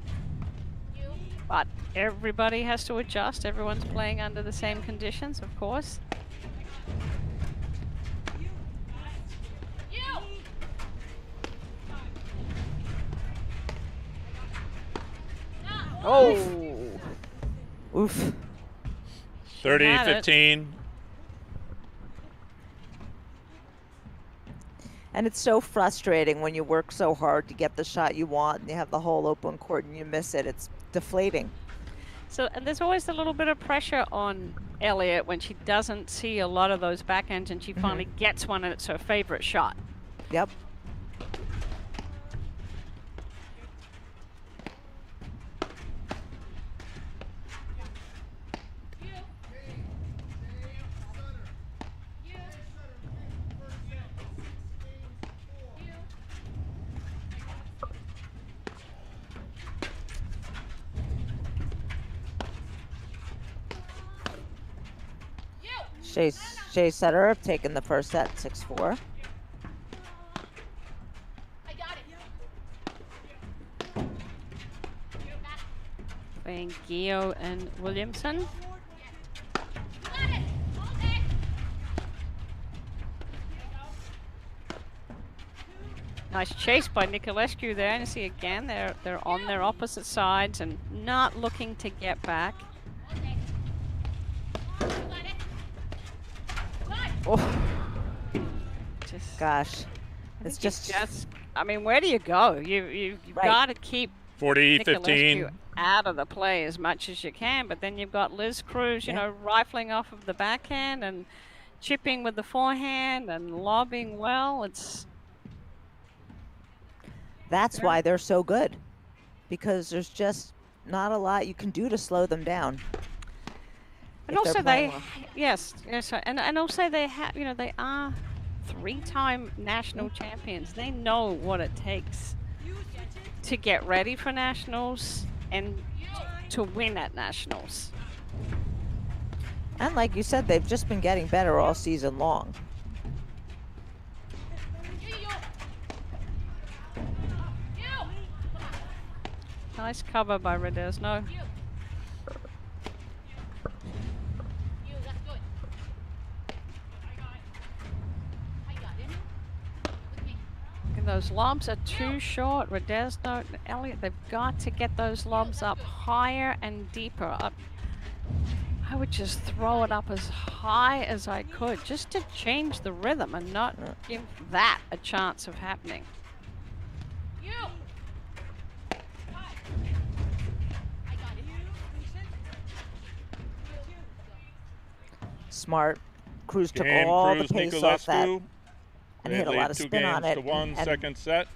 [SPEAKER 1] But everybody has to adjust. Everyone's playing under the same conditions, of course. Oh!
[SPEAKER 2] Oof.
[SPEAKER 3] 30-15.
[SPEAKER 2] And it's so frustrating when you work so hard to get the shot you want and you have the whole open court and you miss it. It's deflating.
[SPEAKER 1] So, and there's always a little bit of pressure on Elliott when she doesn't see a lot of those backhands and she finally gets one and it's her favorite shot.
[SPEAKER 2] Yep. Shea Sutter have taken the first set, 6-4.
[SPEAKER 1] Playing Gio and Williamson. Nice chase by Nicolescu there, and you see again they're on their opposite sides and not looking to get back. Oh.
[SPEAKER 2] Gosh, it's just
[SPEAKER 1] I mean, where do you go? You've
[SPEAKER 2] Right.
[SPEAKER 1] got to keep
[SPEAKER 3] 40-15.
[SPEAKER 1] Nicolescu out of the play as much as you can, but then you've got Liz Cruz, you know, rifling off of the backhand and chipping with the forehand and lobbing well.
[SPEAKER 2] That's why they're so good, because there's just not a lot you can do to slow them down.
[SPEAKER 1] And also yes, and also they have, you know, they are 3-time national champions. They know what it takes to get ready for nationals and to win at nationals.
[SPEAKER 2] And like you said, they've just been getting better all season long.
[SPEAKER 1] Nice cover by Radesno. Those lobs are too short. Radesno and Elliott, they've got to get those lobs up higher and deeper. I would just throw it up as high as I could just to change the rhythm and not give that a chance of happening.
[SPEAKER 2] Smart. Cruz took
[SPEAKER 3] Game,
[SPEAKER 2] all
[SPEAKER 3] Cruz,
[SPEAKER 2] the pace off that
[SPEAKER 3] Nicolescu.
[SPEAKER 2] and hit a lot of spin on it.
[SPEAKER 3] 2 games to 1,
[SPEAKER 2] and
[SPEAKER 3] second set.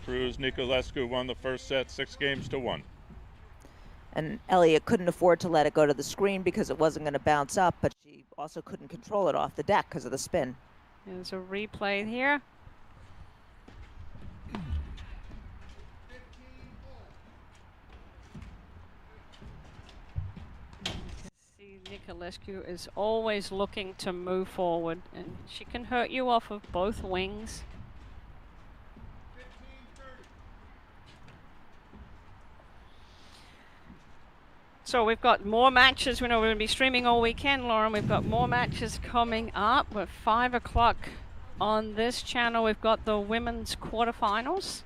[SPEAKER 3] Cruz Nicolescu won the first set 6 games to 1.
[SPEAKER 2] And Elliott couldn't afford to let it go to the screen because it wasn't going to bounce up, but she also couldn't control it off the deck because of the spin.
[SPEAKER 1] There's a replay here. See, Nicolescu is always looking to move forward, and she can hurt you off of both wings. So we've got more matches. We know we're going to be streaming all weekend, Lauren. We've got more matches coming up. We're 5 o'clock on this channel. We've got the women's quarterfinals.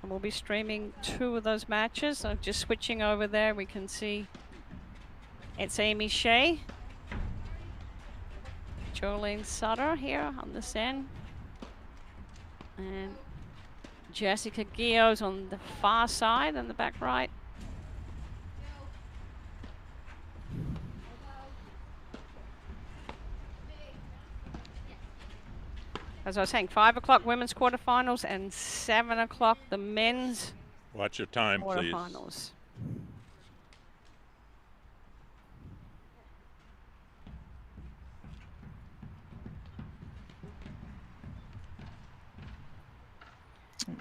[SPEAKER 1] And we'll be streaming 2 of those matches. So just switching over there, we can see it's Amy Shea, Jolene Sutter here on this end, and Jessica Guillot's on the far side in the back right. As I was saying, 5 o'clock women's quarterfinals and 7 o'clock the men's
[SPEAKER 3] Watch your time, please.
[SPEAKER 1] quarterfinals.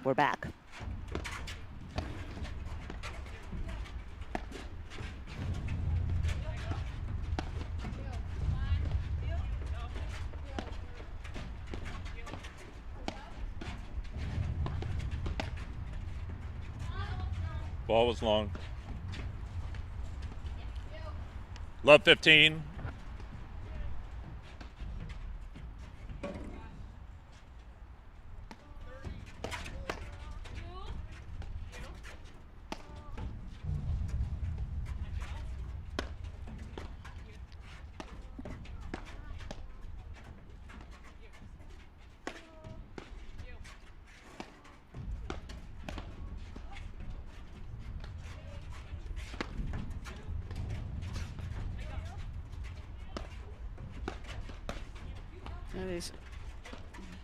[SPEAKER 2] We're back.
[SPEAKER 3] Ball was long. Love 15.
[SPEAKER 1] That is,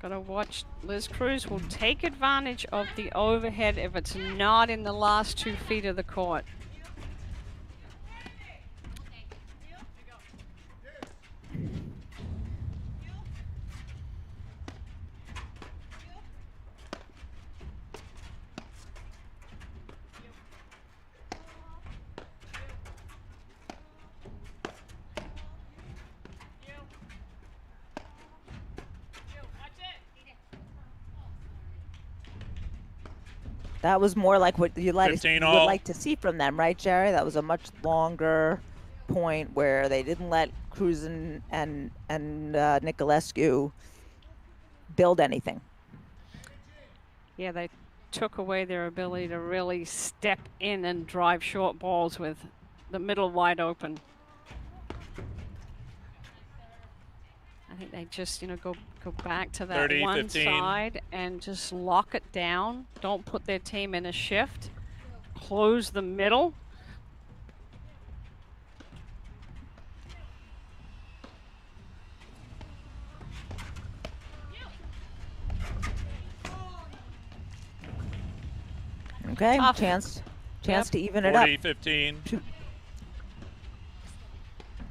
[SPEAKER 1] gotta watch. Liz Cruz will take advantage of the overhead if it's not in the last 2 feet of the court.
[SPEAKER 2] That was more like what you would
[SPEAKER 3] 15 all.
[SPEAKER 2] like to see from them, right, Jerry? That was a much longer point where they didn't let Cruz and Nicolescu build anything.
[SPEAKER 1] Yeah, they took away their ability to really step in and drive short balls with the middle wide open. I think they just, go back to that
[SPEAKER 3] 30,
[SPEAKER 1] one
[SPEAKER 3] 15.
[SPEAKER 1] side and just lock it down. Don't put their team in a shift. Close the middle.
[SPEAKER 2] Okay,
[SPEAKER 1] Tough.
[SPEAKER 2] chance
[SPEAKER 1] Yep.
[SPEAKER 2] to even it up.
[SPEAKER 3] 40, 15.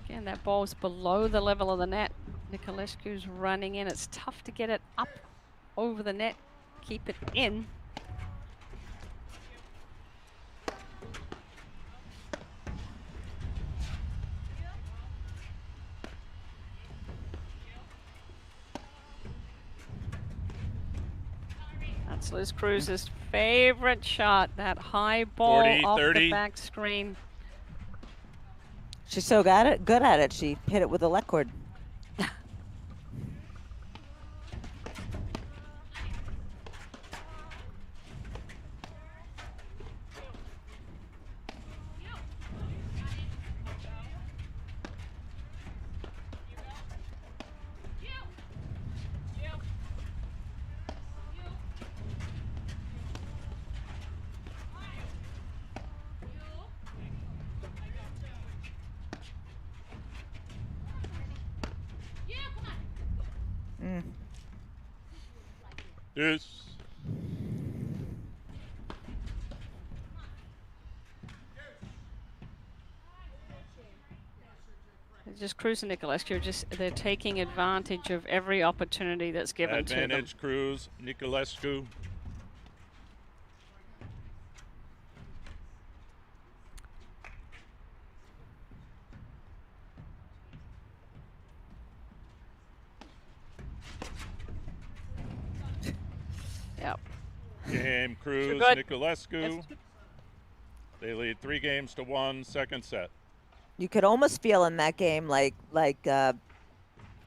[SPEAKER 1] Again, that ball's below the level of the net. Nicolescu's running in. It's tough to get it up over the net. Keep it in. That's Liz Cruz's favorite shot, that high ball
[SPEAKER 3] 40,
[SPEAKER 1] off
[SPEAKER 3] 30.
[SPEAKER 1] the back screen.
[SPEAKER 2] She's so good at it. She hit it with a let cord.
[SPEAKER 3] Deuce.
[SPEAKER 1] Just Cruz and Nicolescu, they're taking advantage of every opportunity that's given to them.
[SPEAKER 3] Advantage, Cruz, Nicolescu.
[SPEAKER 1] Yep.
[SPEAKER 3] Game, Cruz,
[SPEAKER 1] good.
[SPEAKER 3] Nicolescu. They lead 3 games to 1, second set.
[SPEAKER 2] You could almost feel in that game like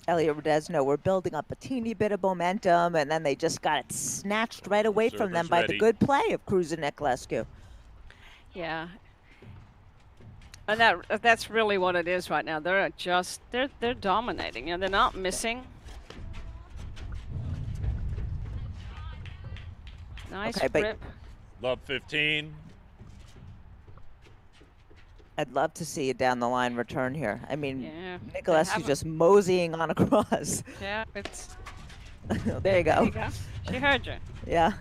[SPEAKER 2] Elliot Rodesno were building up a teeny bit of momentum, and then they just got it snatched right away from them
[SPEAKER 3] Server's
[SPEAKER 2] by
[SPEAKER 3] ready.
[SPEAKER 2] the good play of Cruz and Nicolescu.
[SPEAKER 1] Yeah. And that's really what it is right now. They're just they're dominating. You know, they're not missing. Nice
[SPEAKER 2] Okay, but-
[SPEAKER 1] rip.
[SPEAKER 3] Love 15.
[SPEAKER 2] I'd love to see a down the line return here. I mean,
[SPEAKER 1] Yeah. they
[SPEAKER 2] Nicolescu
[SPEAKER 1] haven't.
[SPEAKER 2] just moseying on across.
[SPEAKER 1] Yeah, it's
[SPEAKER 2] There you
[SPEAKER 1] there
[SPEAKER 2] go.
[SPEAKER 1] you go. She heard you.
[SPEAKER 2] Yeah.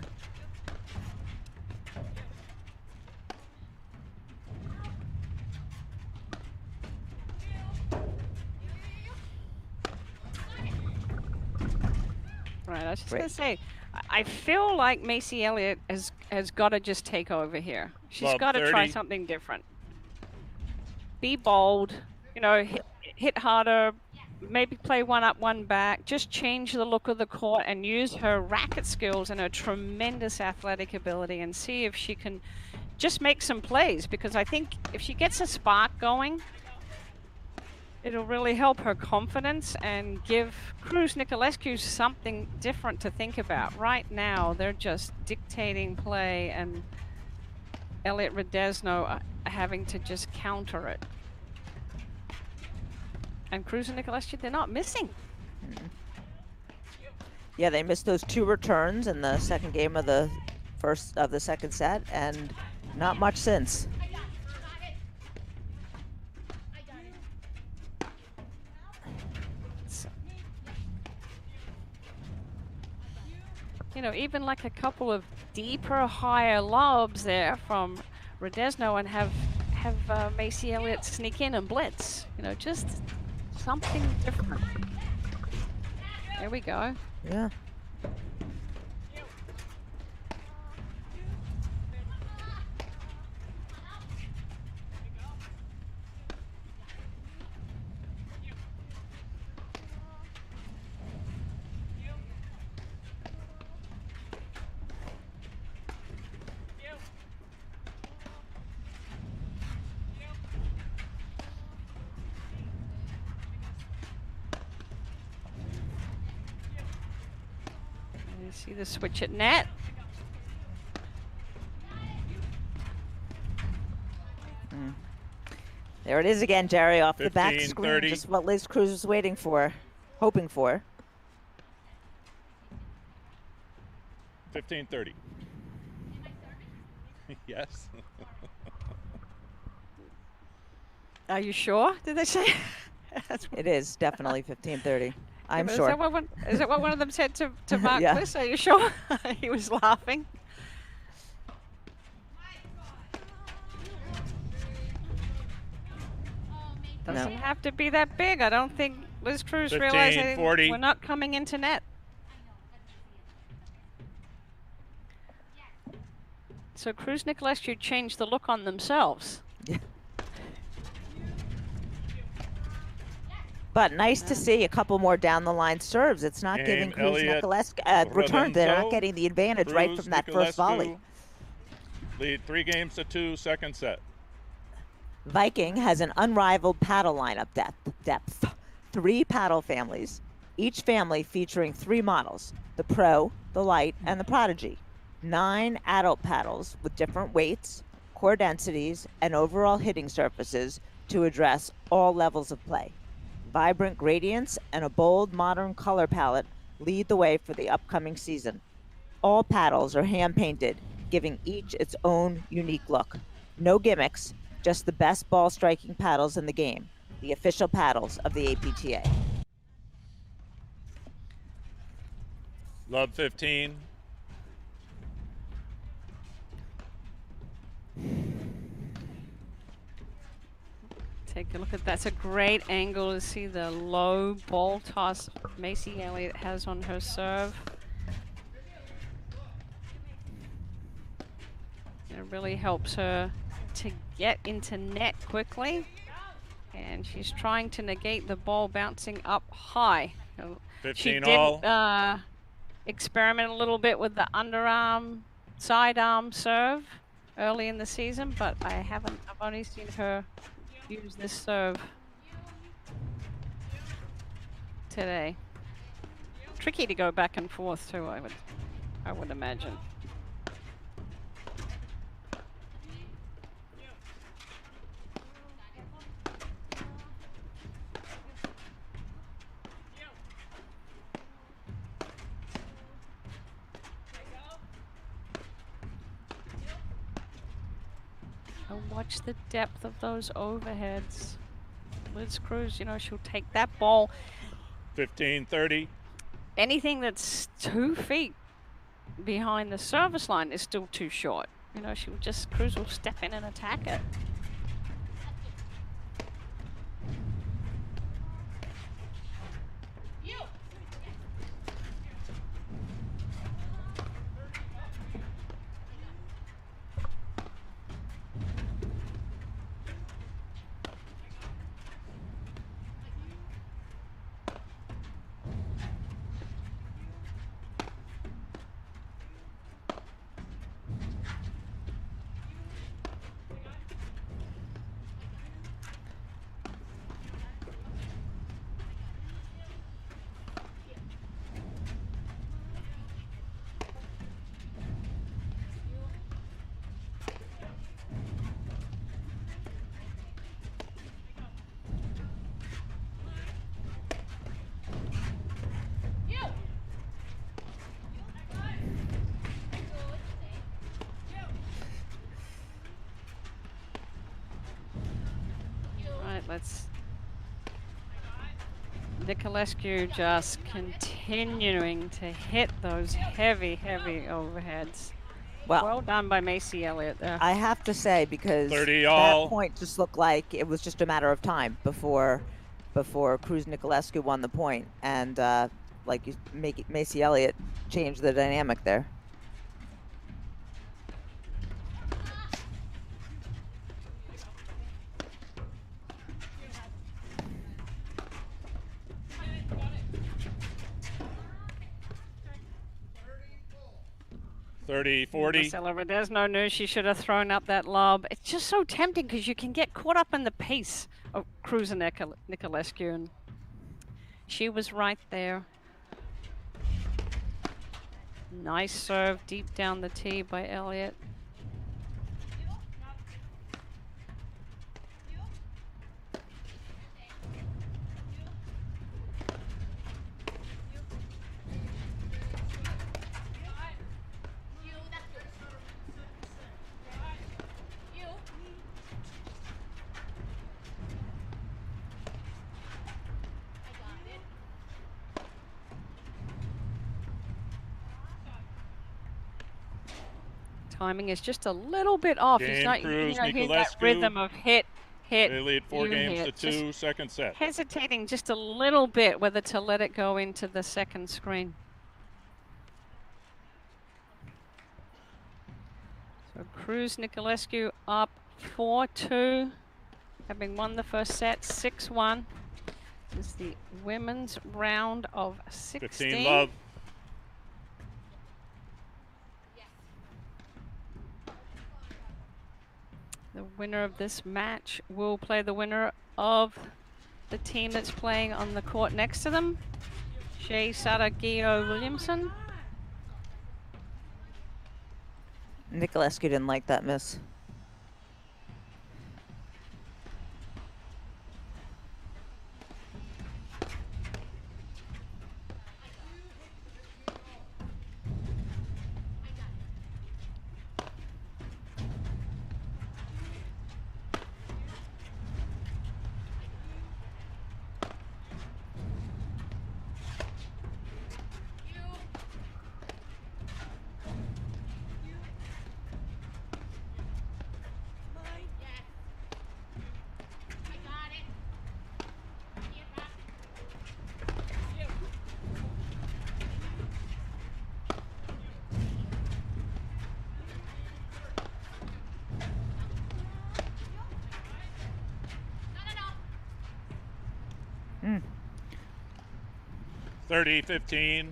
[SPEAKER 1] Right, I was just
[SPEAKER 2] Great.
[SPEAKER 1] gonna say, I feel like Macy Elliott has got to just take over here. She's
[SPEAKER 3] Love
[SPEAKER 1] got to try
[SPEAKER 3] 30.
[SPEAKER 1] something different. Be bold, you know, hit harder, maybe play one up, one back. Just change the look of the court and use her racket skills and her tremendous athletic ability, and see if she can just make some plays. Because I think if she gets a spark going, it'll really help her confidence and give Cruz Nicolescu something different to think about. Right now, they're just dictating play, and Elliot Rodesno are having to just counter it. And Cruz and Nicolescu, they're not missing.
[SPEAKER 2] Yeah, they missed those 2 returns in the second game of the second set, and not much since.
[SPEAKER 1] So, you know, even like a couple of deeper, higher lobs there from Rodesno, and have Macy Elliott sneak in and blitz. You know, just something different. There we go.
[SPEAKER 2] Yeah.
[SPEAKER 1] You see the switch at net.
[SPEAKER 2] There it is again, Jerry, off the back
[SPEAKER 3] 15,
[SPEAKER 2] screen.
[SPEAKER 3] 30.
[SPEAKER 2] Just what Liz Cruz was waiting for, hoping for.
[SPEAKER 3] 15-30. Yes.
[SPEAKER 1] Are you sure? Did they say? That's
[SPEAKER 2] It is definitely 15:30. I'm
[SPEAKER 1] Is
[SPEAKER 2] sure.
[SPEAKER 1] that what one of them said to Mark
[SPEAKER 2] Yeah.
[SPEAKER 1] Bliss? Are you sure? He was laughing. Doesn't have to be that big. I don't think Liz Cruz
[SPEAKER 3] 15,
[SPEAKER 1] realized
[SPEAKER 3] 40.
[SPEAKER 1] we're not coming into net. So Cruz Nicolescu changed the look on themselves.
[SPEAKER 2] But nice to see a couple more down the line serves. It's not giving
[SPEAKER 3] Game,
[SPEAKER 2] Cruz
[SPEAKER 3] Elliott,
[SPEAKER 2] Nicolescu returns. They're not
[SPEAKER 3] Lorenzo,
[SPEAKER 2] getting the advantage right
[SPEAKER 3] Cruz,
[SPEAKER 2] from that first volley.
[SPEAKER 3] Nicolescu lead 3-2, second set.
[SPEAKER 2] Viking has an unrivaled paddle lineup depth. 3 paddle families, each family featuring 3 models: the Pro, the Light, and the Prodigy. 9 adult paddles with different weights, core densities, and overall hitting surfaces to address all levels of play. Vibrant gradients and a bold modern color palette lead the way for the upcoming season. All paddles are hand-painted, giving each its own unique look. No gimmicks, just the best ball striking paddles in the game, the official paddles of the APTA.
[SPEAKER 3] Love 15.
[SPEAKER 1] Take a look at that. That's a great angle to see the low ball toss Macy Elliott has on her serve. It really helps her to get into net quickly. And she's trying to negate the ball bouncing up high. She
[SPEAKER 3] 15
[SPEAKER 1] did
[SPEAKER 3] all.
[SPEAKER 1] experiment a little bit with the underarm, sidearm serve early in the season, but I've only seen her use this serve today. Tricky to go back and forth too, I would imagine. And watch the depth of those overheads. Liz Cruz, you know, she'll take that ball.
[SPEAKER 3] 15-30.
[SPEAKER 1] Anything that's 2 feet behind the service line is still too short. You know, Cruz will step in and attack it. Let's Nicolescu just continuing to hit those heavy overheads. Well done by Macy Elliott there.
[SPEAKER 2] I have to say, because
[SPEAKER 3] 30
[SPEAKER 2] that
[SPEAKER 3] all.
[SPEAKER 2] point just looked like it was just a matter of time before Cruz Nicolescu won the point, and like you make Macy Elliott change the dynamic there.
[SPEAKER 3] Marcela
[SPEAKER 1] Rodesno knew she should have thrown up that lob. It's just so tempting because you can get caught up in the pace of Cruz and Nicolescu, and she was right there. Nice serve deep down the tee by Elliott. Timing is just a little bit off. He's not,
[SPEAKER 3] Cruz,
[SPEAKER 1] he's that rhythm of hit.
[SPEAKER 3] They lead 4 games
[SPEAKER 1] hit.
[SPEAKER 3] to 2, second set.
[SPEAKER 1] Hesitating just a little bit whether to let it go into the second screen. So Cruz Nicolescu up 4-2, having won the first set 6-1. This is the women's round of 16.
[SPEAKER 3] 15 love.
[SPEAKER 1] The winner of this match will play the winner of the team that's playing on the court next to them, Shea Saragio Williamson.
[SPEAKER 2] Nicolescu didn't like that miss.
[SPEAKER 3] Mm. 30-15.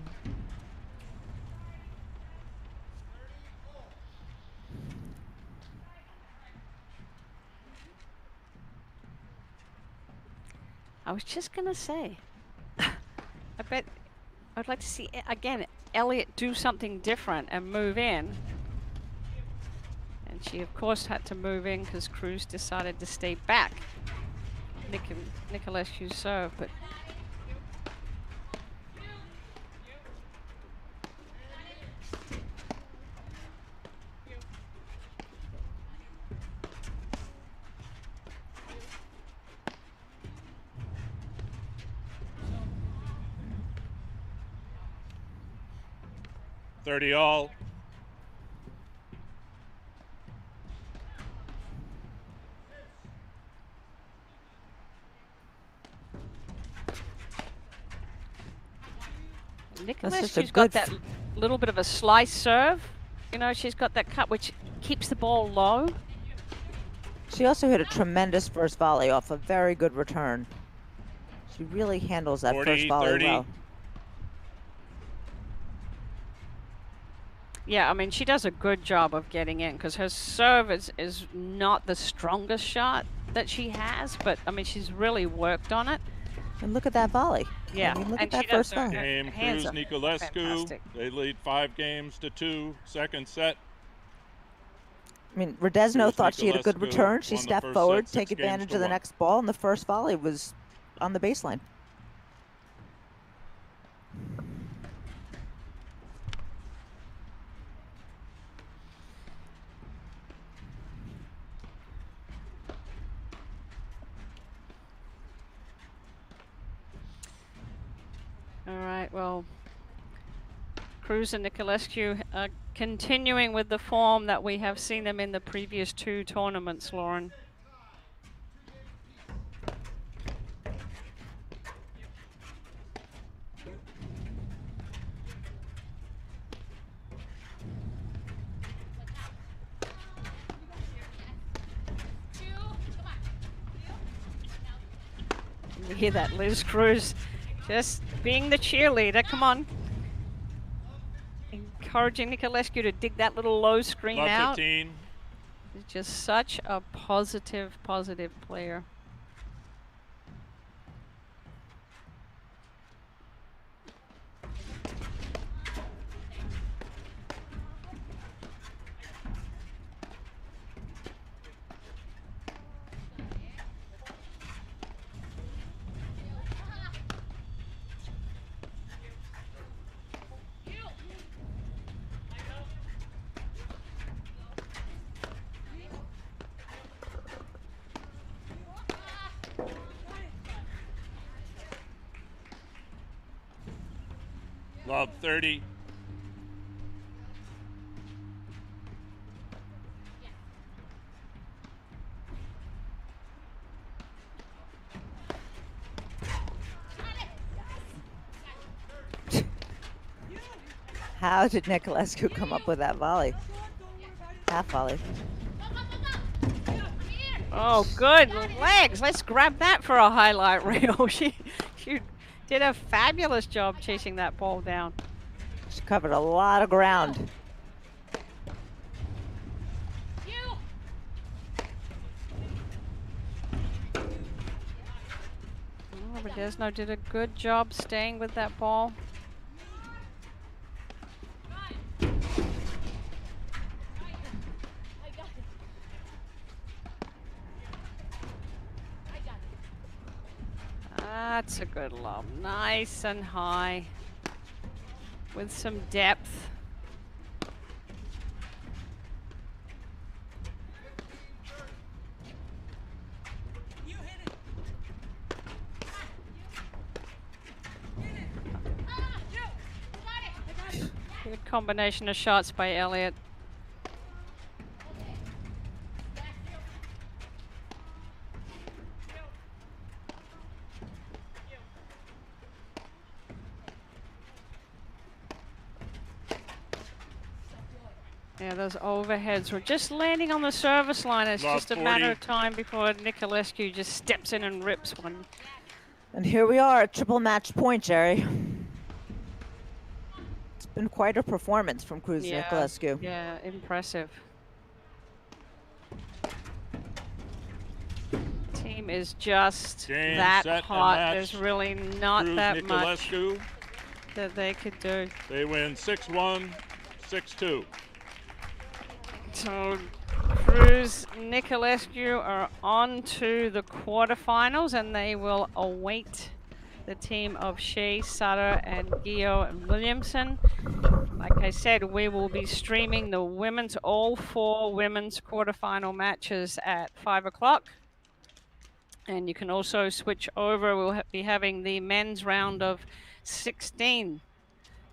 [SPEAKER 1] I was just gonna say, I bet I'd like to see, again, Elliott do something different and move in. And she, of course, had to move in because Cruz decided to stay back. Nicolescu's serve, but
[SPEAKER 3] .30 all.
[SPEAKER 1] Nicolescu's got that little bit of a slice serve. You know, she's got that cut which keeps the ball low.
[SPEAKER 2] She also hit a tremendous first volley off a very good return. She really handles that
[SPEAKER 3] 40,
[SPEAKER 2] first volley
[SPEAKER 3] 30.
[SPEAKER 2] well.
[SPEAKER 1] Yeah, I mean, she does a good job of getting in because her serve is not the strongest shot that she has, but I mean, she's really worked on it.
[SPEAKER 2] And look at that volley.
[SPEAKER 1] Yeah,
[SPEAKER 2] I mean, look
[SPEAKER 1] and
[SPEAKER 2] at
[SPEAKER 1] she
[SPEAKER 2] that first
[SPEAKER 1] does her
[SPEAKER 2] volley.
[SPEAKER 3] Game
[SPEAKER 1] hands
[SPEAKER 3] Cruz
[SPEAKER 1] are
[SPEAKER 3] Nicolescu.
[SPEAKER 1] fantastic.
[SPEAKER 3] They lead 5-2. Second set.
[SPEAKER 2] I mean, Redesno
[SPEAKER 3] Cruz
[SPEAKER 2] thought she had a good
[SPEAKER 3] Nicolescu
[SPEAKER 2] return. She
[SPEAKER 3] won the
[SPEAKER 2] stepped
[SPEAKER 3] first
[SPEAKER 2] forward,
[SPEAKER 3] set,
[SPEAKER 2] take
[SPEAKER 3] 6 games
[SPEAKER 2] advantage
[SPEAKER 3] to
[SPEAKER 2] of the
[SPEAKER 3] 1.
[SPEAKER 2] next ball, and the first volley was on the baseline.
[SPEAKER 1] All right, well, Cruz and Nicolescu are continuing with the form that we have seen them in the previous 2 tournaments, Lauren. You hear that, Liz Cruz just being the cheerleader. Come on. Encouraging Nicolescu to dig that little low screen
[SPEAKER 3] Love
[SPEAKER 1] out.
[SPEAKER 3] 15.
[SPEAKER 1] He's just such a positive player.
[SPEAKER 3] Love 30.
[SPEAKER 2] How did Nicolescu come up with that volley? Half volley.
[SPEAKER 1] Oh, good legs. Let's grab that for a highlight reel. She did a fabulous job chasing that ball down.
[SPEAKER 2] She covered a lot of ground.
[SPEAKER 1] Oh, Redesno did a good job staying with that ball. That's a good lob. Nice and high with some depth. Good combination of shots by Elliott. Yeah, those overheads were just landing on the service line. It's
[SPEAKER 3] Love
[SPEAKER 1] just a
[SPEAKER 3] 40.
[SPEAKER 1] matter of time before Nicolescu just steps in and rips one.
[SPEAKER 2] And here we are at triple match point, Jerry. It's been quite a performance from Cruz Nicolescu.
[SPEAKER 1] Yeah, impressive. Team is just
[SPEAKER 3] Game,
[SPEAKER 1] that
[SPEAKER 3] set, and
[SPEAKER 1] hot.
[SPEAKER 3] match.
[SPEAKER 1] There's really not
[SPEAKER 3] Cruz
[SPEAKER 1] that much.
[SPEAKER 3] Nicolescu.
[SPEAKER 1] that they could do.
[SPEAKER 3] They win 6-1, 6-2.
[SPEAKER 1] So Cruz Nicolescu are on to the quarterfinals, and they will await the team of Shea Sutter and Gio Williamson. Like I said, we will be streaming the women's, all 4 women's quarterfinal matches at 5 o'clock. And you can also switch over. We'll be having the men's round of 16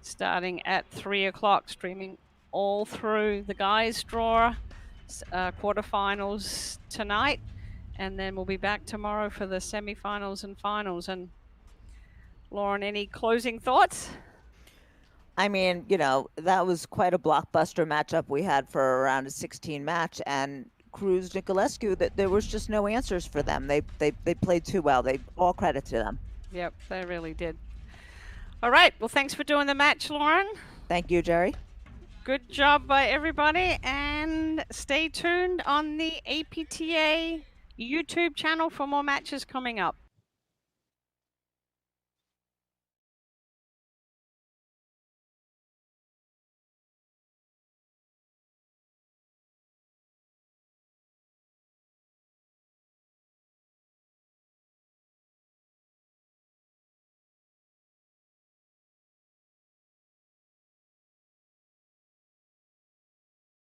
[SPEAKER 1] starting at 3 o'clock, streaming all through the guys' draw quarterfinals tonight. And then we'll be back tomorrow for the semifinals and finals. And Lauren, any closing thoughts?
[SPEAKER 2] I mean, you know, that was quite a blockbuster matchup we had for around a 16 match, and Cruz Nicolescu, that there was just no answers for them. They played too well. All credit to them.
[SPEAKER 1] Yep, they really did. All right. Well, thanks for doing the match, Lauren.
[SPEAKER 2] Thank you, Jerry.
[SPEAKER 1] Good job by everybody, and stay tuned on the APTA YouTube channel for more matches coming up.